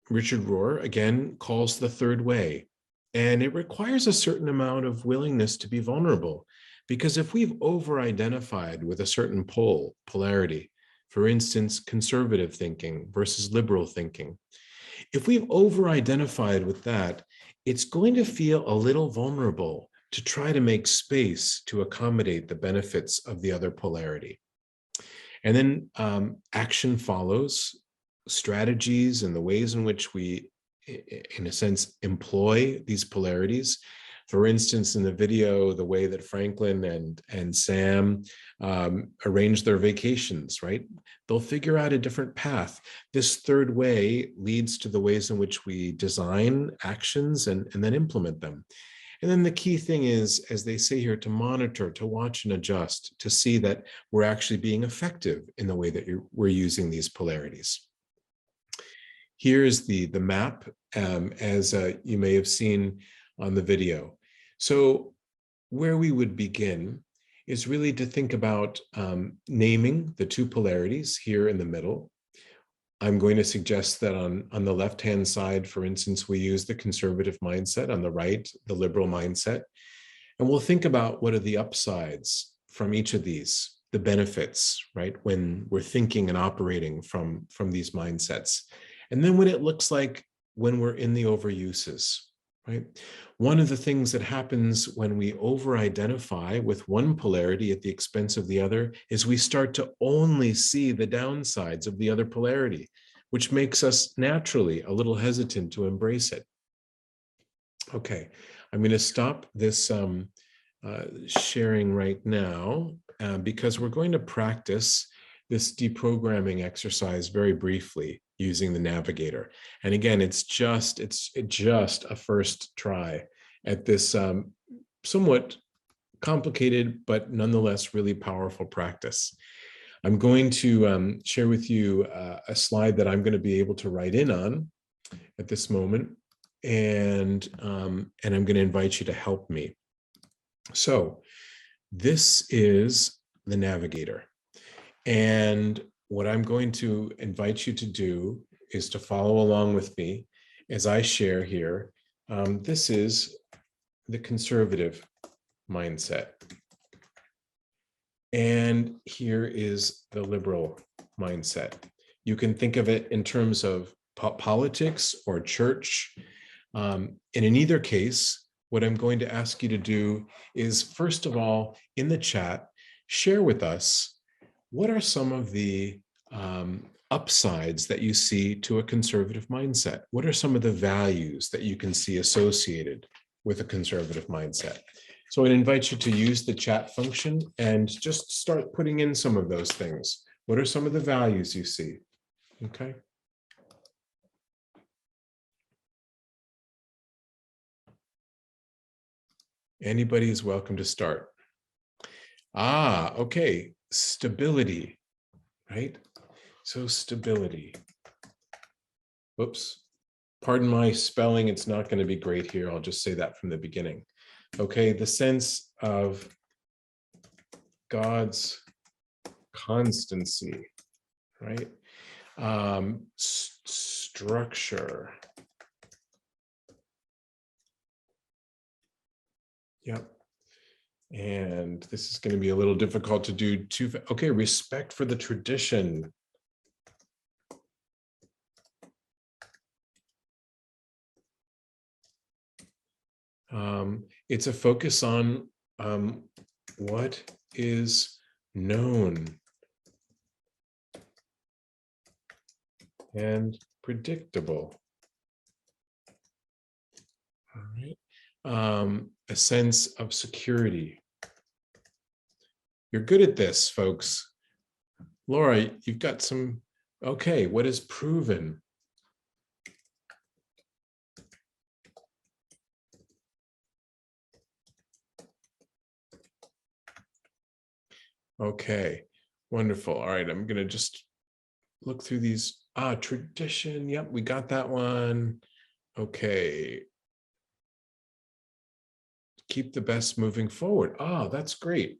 Richard Rohr, again, calls the third way. And it requires a certain amount of willingness to be vulnerable, because if we've over-identified with a certain polarity, for instance, conservative thinking versus liberal thinking, if we've over-identified with that, it's going to feel a little vulnerable to try to make space to accommodate the benefits of the other polarity. And then action follows, strategies and the ways in which we, in a sense, employ these polarities. For instance, in the video, the way that Franklin and Sam arrange their vacations, right? They'll figure out a different path. This third way leads to the ways in which we design actions and then implement them. And then the key thing is, as they say here, to monitor, to watch and adjust, to see that we're actually being effective in the way that we're using these polarities. Here is the map, as you may have seen on the video. So where we would begin is really to think about naming the two polarities here in the middle. I'm going to suggest that on the left-hand side, for instance, we use the conservative mindset, on the right, the liberal mindset. And we'll think about what are the upsides from each of these, the benefits, right, when we're thinking and operating from these mindsets. And then what it looks like when we're in the overuses, right? One of the things that happens when we over-identify with one polarity at the expense of the other is we start to only see the downsides of the other polarity, which makes us naturally a little hesitant to embrace it. Okay, I'm going to stop this sharing right now because we're going to practice this deprogramming exercise very briefly using the navigator. And again, it's just a first try at this somewhat complicated, but nonetheless really powerful practice. I'm going to share with you a slide that I'm going to be able to write in on at this moment. And I'm going to invite you to help me. So this is the navigator. And what I'm going to invite you to do is to follow along with me as I share here. This is the conservative mindset. And here is the liberal mindset. You can think of it in terms of politics or church. And in either case, what I'm going to ask you to do is, first of all, in the chat, share with us what are some of the upsides that you see to a conservative mindset? What are some of the values that you can see associated with a conservative mindset? So I invite you to use the chat function and just start putting in some of those things. What are some of the values you see? Okay. Anybody is welcome to start. Okay. Stability, right? So stability. Whoops. Pardon my spelling. It's not going to be great here. I'll just say that from the beginning. Okay. The sense of God's constancy, right? Structure. Yep. And this is going to be a little difficult to do too. Okay, respect for the tradition. It's a focus on what is known and predictable. All right. A sense of security. You're good at this, folks. Laura, you've got some, okay, what is proven? Okay, Wonderful. All right, I'm going to just look through these. Tradition. Yep, we got that one. Okay. Keep the best moving forward. That's great.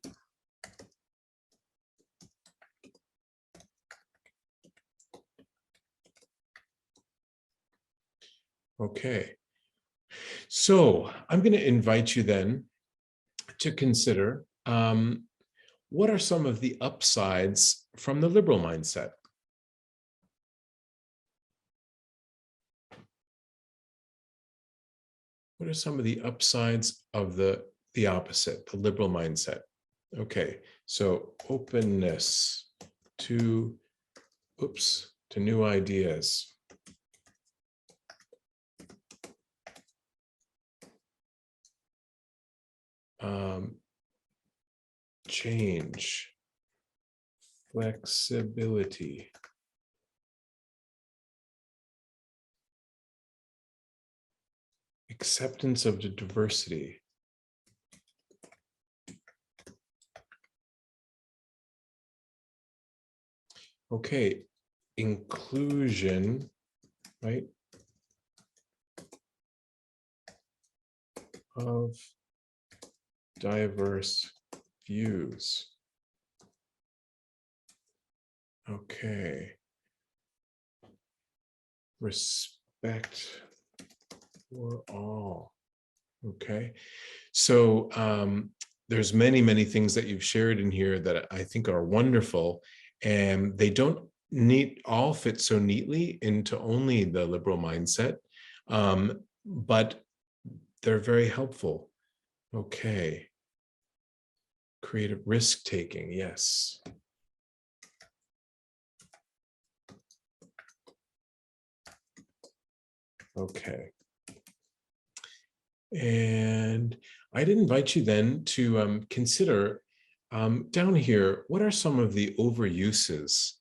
Okay. So I'm going to invite you then to consider what are some of the upsides from the liberal mindset? What are some of the upsides of the opposite, the liberal mindset? Okay, so openness to, to new ideas. Change, flexibility, acceptance of the diversity, okay, inclusion, right, of diverse views. Okay. Respect for all. Okay. So there's many things that you've shared in here that I think are wonderful, and they don't all fit so neatly into only the liberal mindset, but they're very helpful. Okay. Creative risk-taking, yes. Okay. And I'd invite you then to consider down here, what are some of the overuses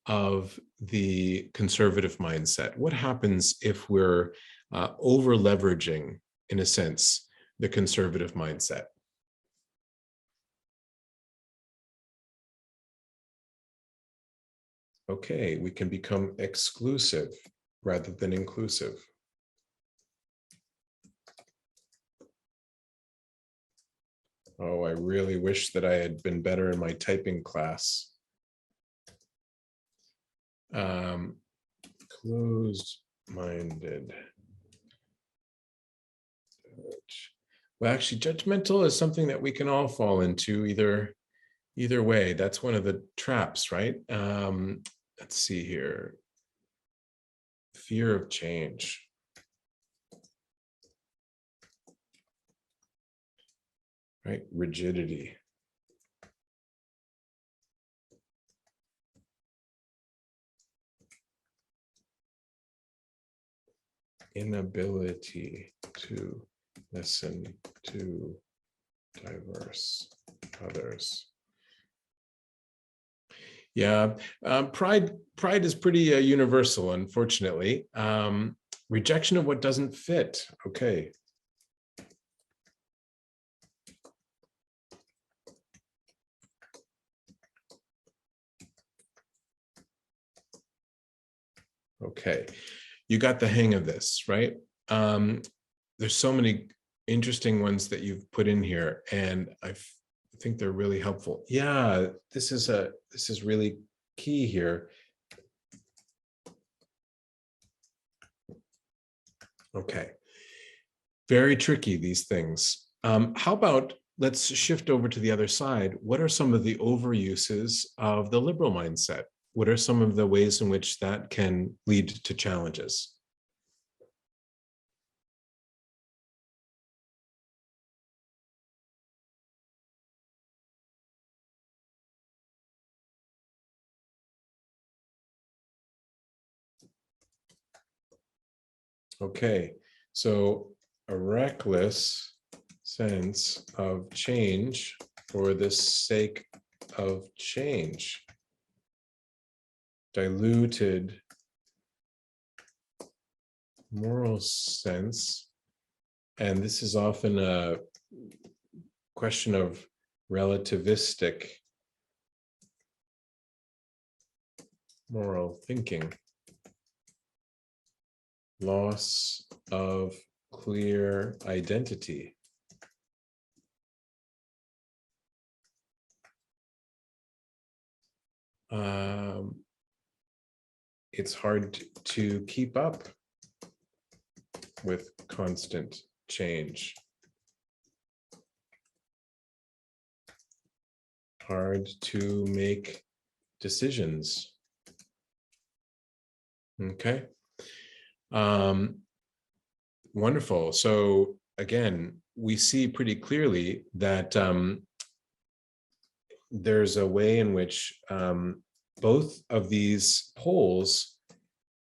of the conservative mindset? What happens if we're over leveraging, in a sense, the conservative mindset? Okay, we can become exclusive rather than inclusive. Oh, I really wish that I had been better in my typing class. Closed-minded. Well, actually, judgmental is something that we can all fall into either way. That's one of the traps, right? Let's see here. Fear of change. Right? Rigidity. Inability to listen to diverse others. Yeah, pride is pretty universal, unfortunately. Rejection of what doesn't fit. Okay. Okay, you got the hang of this, right? There's so many interesting ones that you've put in here, and I think they're really helpful. Yeah, this is really key here. Okay, very tricky, these things. How about let's shift over to the other side. What are some of the overuses of the liberal mindset? What are some of the ways in which that can lead to challenges? Okay, so a reckless sense of change for the sake of change. Diluted moral sense. And this is often a question of relativistic moral thinking, loss of clear identity. It's hard to keep up with constant change. Hard to make decisions. Okay. Wonderful. So again, we see pretty clearly that there's a way in which both of these poles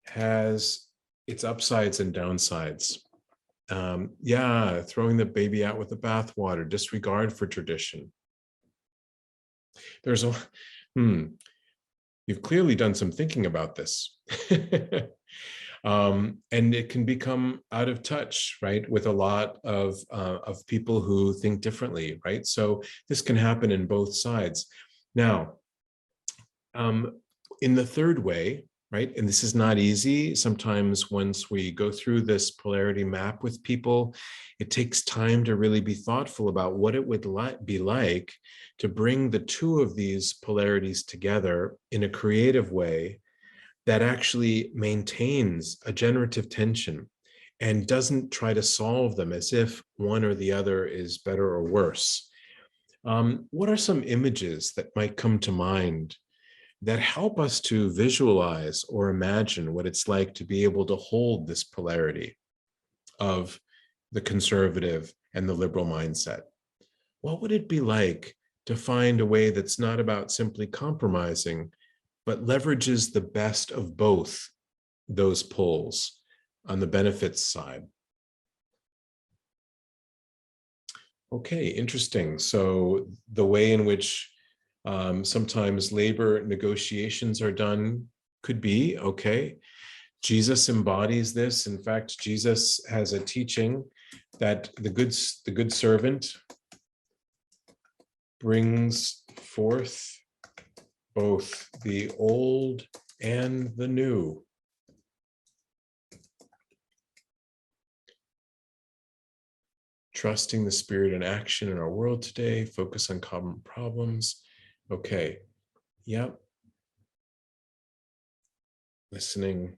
has its upsides and downsides. Yeah, throwing the baby out with the bathwater, disregard for tradition. There's a, you've clearly done some thinking about this. And it can become out of touch, right, with a lot of people who think differently, right? So this can happen in both sides. Now, in the third way, right, and this is not easy. Sometimes once we go through this polarity map with people, it takes time to really be thoughtful about what it would be like to bring the two of these polarities together in a creative way that actually maintains a generative tension and doesn't try to solve them as if one or the other is better or worse. What are some images that might come to mind that help us to visualize or imagine what it's like to be able to hold this polarity of the conservative and the liberal mindset? What would it be like to find a way that's not about simply compromising, but leverages the best of both those poles on the benefits side? Okay, interesting. So the way in which sometimes labor negotiations are done could be, okay, Jesus embodies this. In fact, Jesus has a teaching that the good servant brings forth both the old and the new. Trusting the spirit in action in our world today, focus on common problems. Okay, yep. Listening.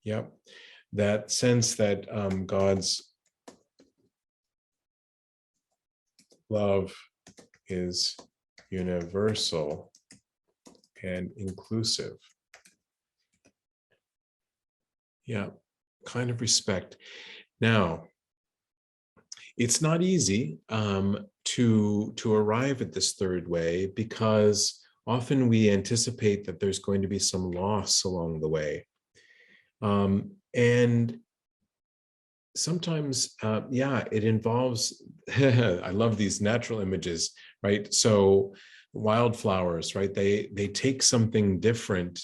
Yep. That sense that God's love is universal and inclusive. Yeah, kind of respect. Now, it's not easy to arrive at this third way, because often we anticipate that there's going to be some loss along the way. And sometimes, yeah, it involves, I love these natural images, right? So wildflowers, right? They take something different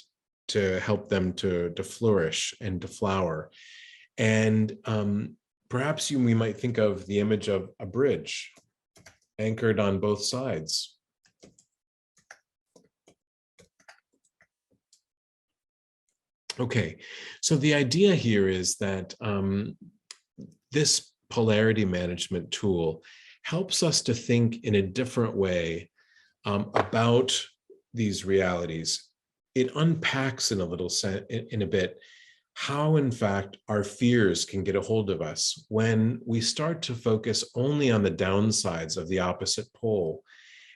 to help them to flourish and to flower. And perhaps we might think of the image of a bridge anchored on both sides. Okay, so the idea here is that this polarity management tool helps us to think in a different way about these realities. It unpacks in a little sense, in a bit, how in fact our fears can get a hold of us when we start to focus only on the downsides of the opposite pole,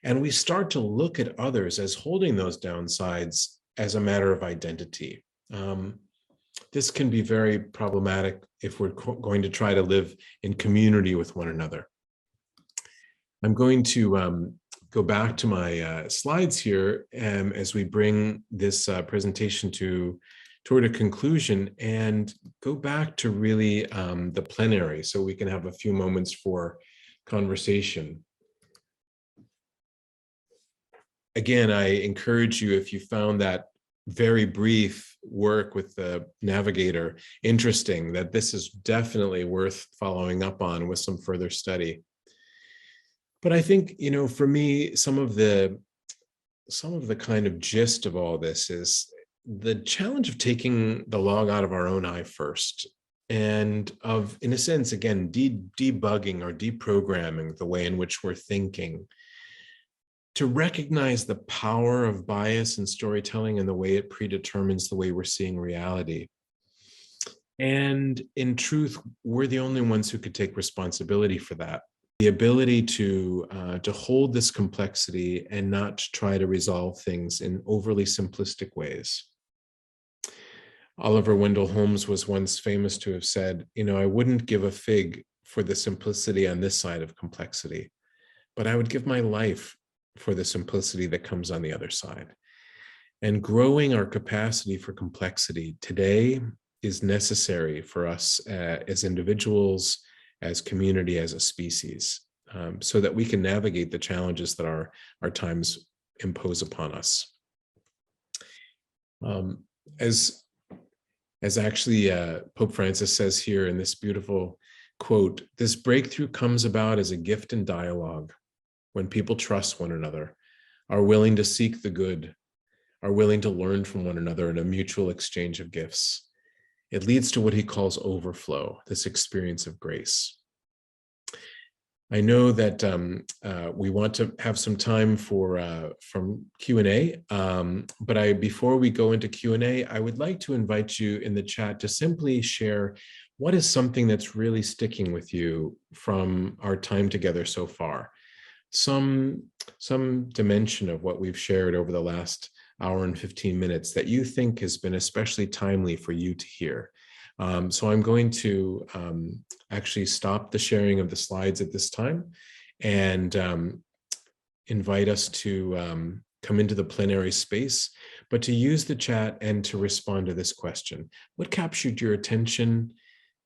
and we start to look at others as holding those downsides as a matter of identity. This can be very problematic if we're going to try to live in community with one another. I'm going to go back to my slides here as we bring this presentation toward a conclusion, and go back to really the plenary so we can have a few moments for conversation. Again, I encourage you, if you found that very brief work with the navigator interesting, that this is definitely worth following up on with some further study. But I think, for me, some of the some of the kind of gist of all this is the challenge of taking the log out of our own eye first, and of, in a sense, again, debugging or deprogramming the way in which we're thinking, to recognize the power of bias in storytelling and the way it predetermines the way we're seeing reality. And in truth, we're the only ones who could take responsibility for that. The ability to hold this complexity and not try to resolve things in overly simplistic ways. Oliver Wendell Holmes was once famous to have said, I wouldn't give a fig for the simplicity on this side of complexity, but I would give my life for the simplicity that comes on the other side. And growing our capacity for complexity today is necessary for us as individuals, as community, as a species, so that we can navigate the challenges that our times impose upon us. As actually Pope Francis says here in this beautiful quote, this breakthrough comes about as a gift in dialogue, when people trust one another, are willing to seek the good, are willing to learn from one another in a mutual exchange of gifts. It leads to what he calls overflow, this experience of grace. I know that we want to have some time from Q&A, but before we go into Q&A, I would like to invite you in the chat to simply share what is something that's really sticking with you from our time together so far. Some dimension of what we've shared over the last hour and 15 minutes that you think has been especially timely for you to hear. So I'm going to actually stop the sharing of the slides at this time and invite us to come into the plenary space, but to use the chat and to respond to this question. What captured your attention?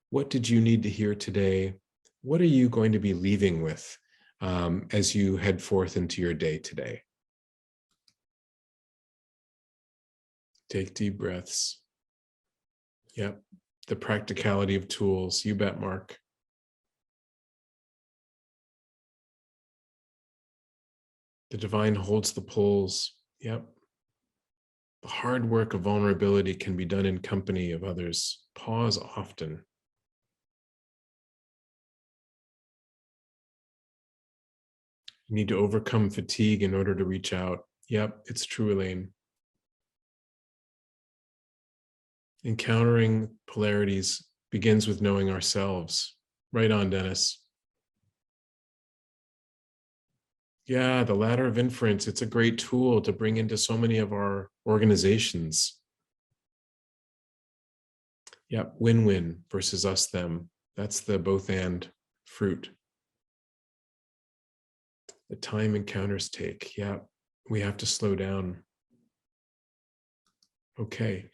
What did you need to hear today? What are you going to be leaving with as you head forth into your day today? Take deep breaths. Yep. The practicality of tools. You bet, Mark. The divine holds the poles. Yep. The hard work of vulnerability can be done in company of others. Pause often. You need to overcome fatigue in order to reach out. Yep, it's true, Elaine. Encountering polarities begins with knowing ourselves. Right on, Dennis. Yeah, the ladder of inference, it's a great tool to bring into so many of our organizations. Yep, win-win versus us, them. That's the both and fruit. The time encounters take. Yeah, we have to slow down. Okay,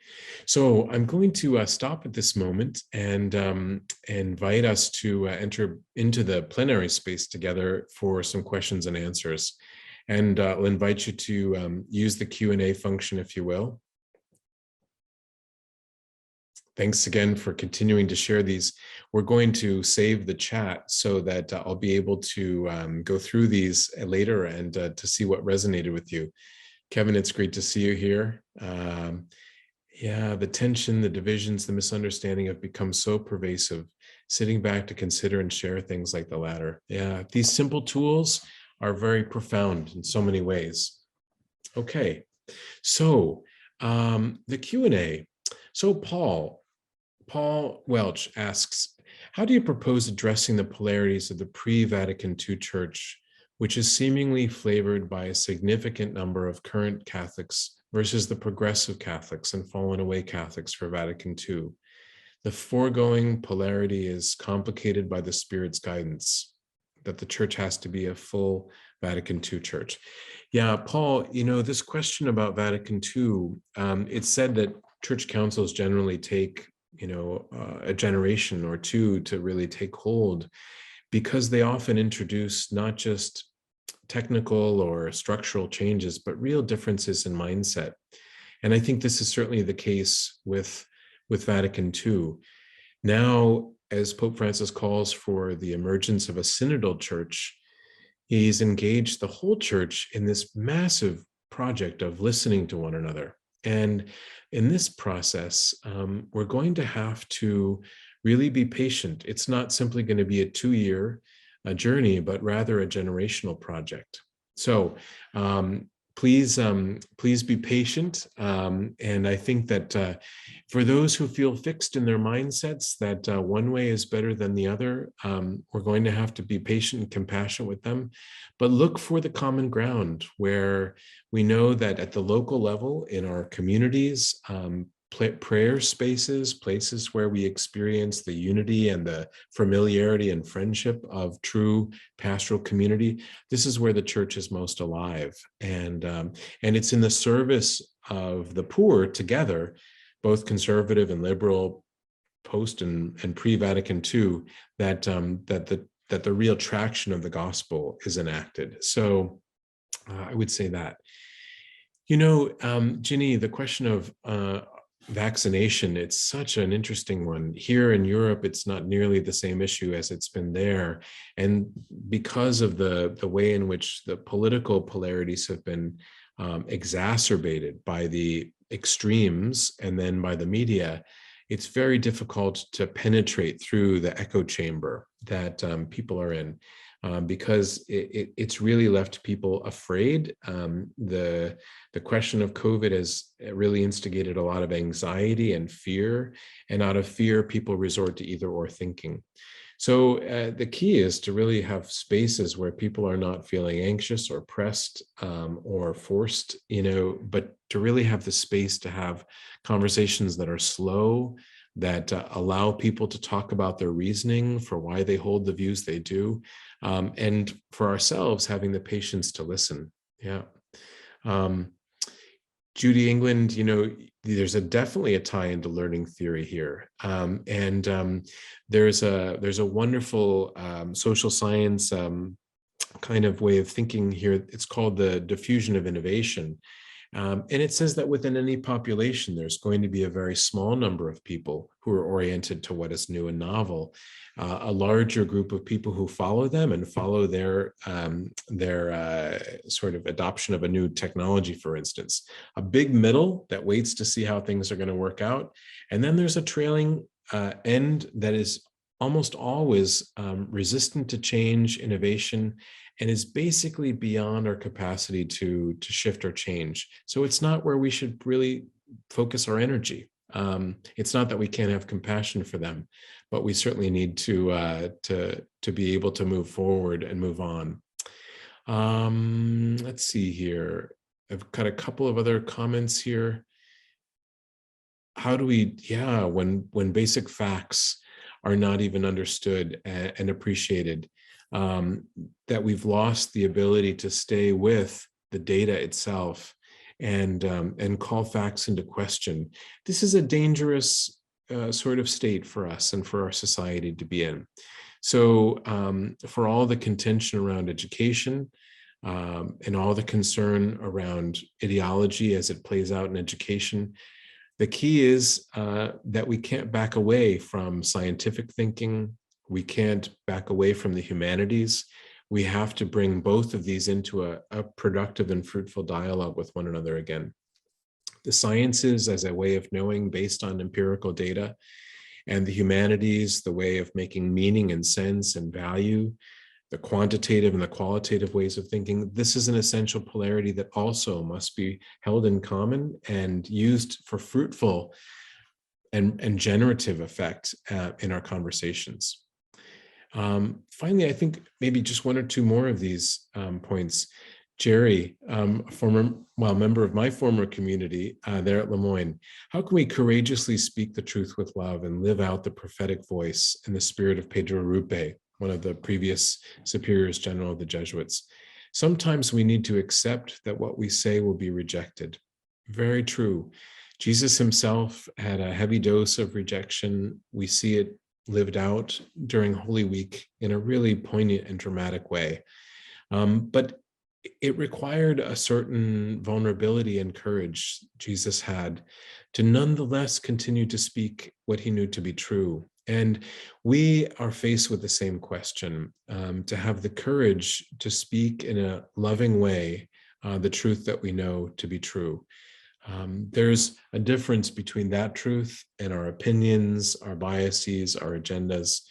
so I'm going to stop at this moment and invite us to enter into the plenary space together for some questions and answers. And I'll invite you to use the Q&A function, if you will. Thanks again for continuing to share these. We're going to save the chat so that I'll be able to go through these later and to see what resonated with you. Kevin, it's great to see you here. Yeah, the tension, the divisions, the misunderstanding have become so pervasive. Sitting back to consider and share things like the latter. Yeah, these simple tools are very profound in so many ways. Okay, so the Q&A. So Paul Welch asks, how do you propose addressing the polarities of the pre-Vatican II Church, which is seemingly flavored by a significant number of current Catholics versus the progressive Catholics and fallen away Catholics for Vatican II? The foregoing polarity is complicated by the Spirit's guidance that the Church has to be a full Vatican II Church. Yeah, Paul, this question about Vatican II, it's said that Church councils generally take a generation or two to really take hold, because they often introduce not just technical or structural changes, but real differences in mindset. And I think this is certainly the case with Vatican II. Now, as Pope Francis calls for the emergence of a synodal church, he's engaged the whole church in this massive project of listening to one another. And in this process, we're going to have to really be patient. It's not simply going to be a 2-year journey, but rather a generational project. So please be patient. And I think that for those who feel fixed in their mindsets that one way is better than the other, we're going to have to be patient and compassionate with them, but look for the common ground where we know that at the local level in our communities, prayer spaces, places where we experience the unity and the familiarity and friendship of true pastoral community. This is where the church is most alive, and it's in the service of the poor together, both conservative and liberal, post and pre-Vatican II, that the real traction of the gospel is enacted. So I would say that. Ginny, the question of vaccination, it's such an interesting one. Here in Europe, it's not nearly the same issue as it's been there. And because of the way in which the political polarities have been exacerbated by the extremes and then by the media, it's very difficult to penetrate through the echo chamber that people are in. Because it's really left people afraid. The question of COVID has really instigated a lot of anxiety and fear, and out of fear, people resort to either or thinking. So the key is to really have spaces where people are not feeling anxious or pressed or forced, but to really have the space to have conversations that are slow, that allow people to talk about their reasoning for why they hold the views they do, and for ourselves, having the patience to listen. Yeah. Judy England, there's definitely a tie into learning theory here. There's a wonderful social science kind of way of thinking here. It's called the diffusion of innovation. And it says that within any population, there's going to be a very small number of people who are oriented to what is new and novel, a larger group of people who follow them and follow their sort of adoption of a new technology, for instance, a big middle that waits to see how things are going to work out. And then there's a trailing end that is almost always resistant to change, innovation, and is basically beyond our capacity to shift or change. So it's not where we should really focus our energy. It's not that we can't have compassion for them, but we certainly need to be able to move forward and move on. Let's see here. I've got a couple of other comments here. How do we, when basic facts are not even understood and appreciated, that we've lost the ability to stay with the data itself and call facts into question. This is a dangerous sort of state for us and for our society to be in. So for all the contention around education and all the concern around ideology as it plays out in education, the key is that we can't back away from scientific thinking. We can't back away from the humanities. We have to bring both of these into a productive and fruitful dialogue with one another again. The sciences as a way of knowing based on empirical data, and the humanities, the way of making meaning and sense and value, the quantitative and the qualitative ways of thinking. This is an essential polarity that also must be held in common and used for fruitful and generative effect in our conversations. Finally, I think maybe just one or two more of these points. Jerry, a member of my former community there at Lemoyne, how can we courageously speak the truth with love and live out the prophetic voice in the spirit of Pedro Rupe, one of the previous superiors general of the Jesuits? Sometimes we need to accept that what we say will be rejected. Very true. Jesus himself had a heavy dose of rejection. We see it lived out during Holy Week in a really poignant and dramatic way. But it required a certain vulnerability and courage Jesus had to nonetheless continue to speak what he knew to be true. And we are faced with the same question, to have the courage to speak in a loving way the truth that we know to be true. There's a difference between that truth and our opinions, our biases, our agendas.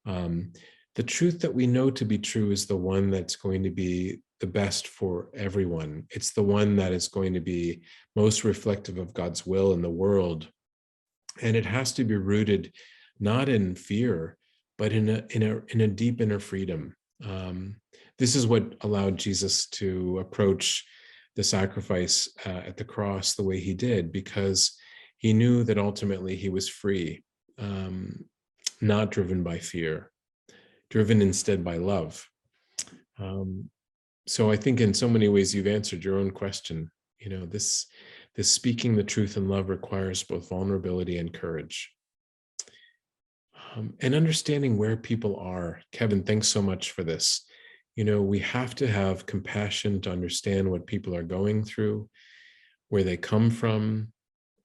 The truth that we know to be true is the one that's going to be the best for everyone. It's the one that is going to be most reflective of God's will in the world. And it has to be rooted not in fear, but in a deep inner freedom. This is what allowed Jesus to approach the sacrifice at the cross the way he did, because he knew that ultimately he was free, not driven by fear, driven instead by love. So I think in so many ways you've answered your own question. You know, this speaking the truth in love requires both vulnerability and courage. And understanding where people are. Kevin, thanks so much for this. You know, we have to have compassion to understand what people are going through, where they come from,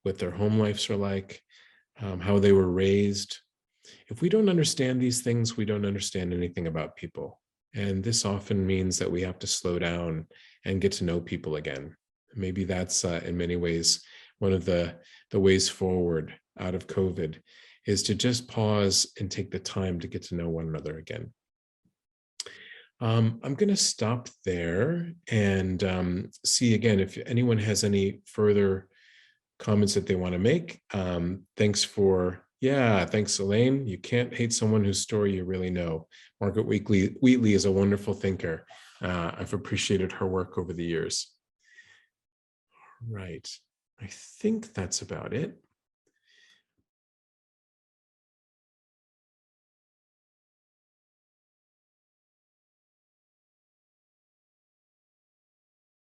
what their home lives are like, how they were raised. If we don't understand these things, we don't understand anything about people. And this often means that we have to slow down and get to know people again. Maybe that's in many ways one of the ways forward out of COVID, is to just pause and take the time to get to know one another again. I'm going to stop there and see again if anyone has any further comments that they want to make. Thanks, Elaine. You can't hate someone whose story you really know. Margaret Wheatley is a wonderful thinker. I've appreciated her work over the years. Right. I think that's about it.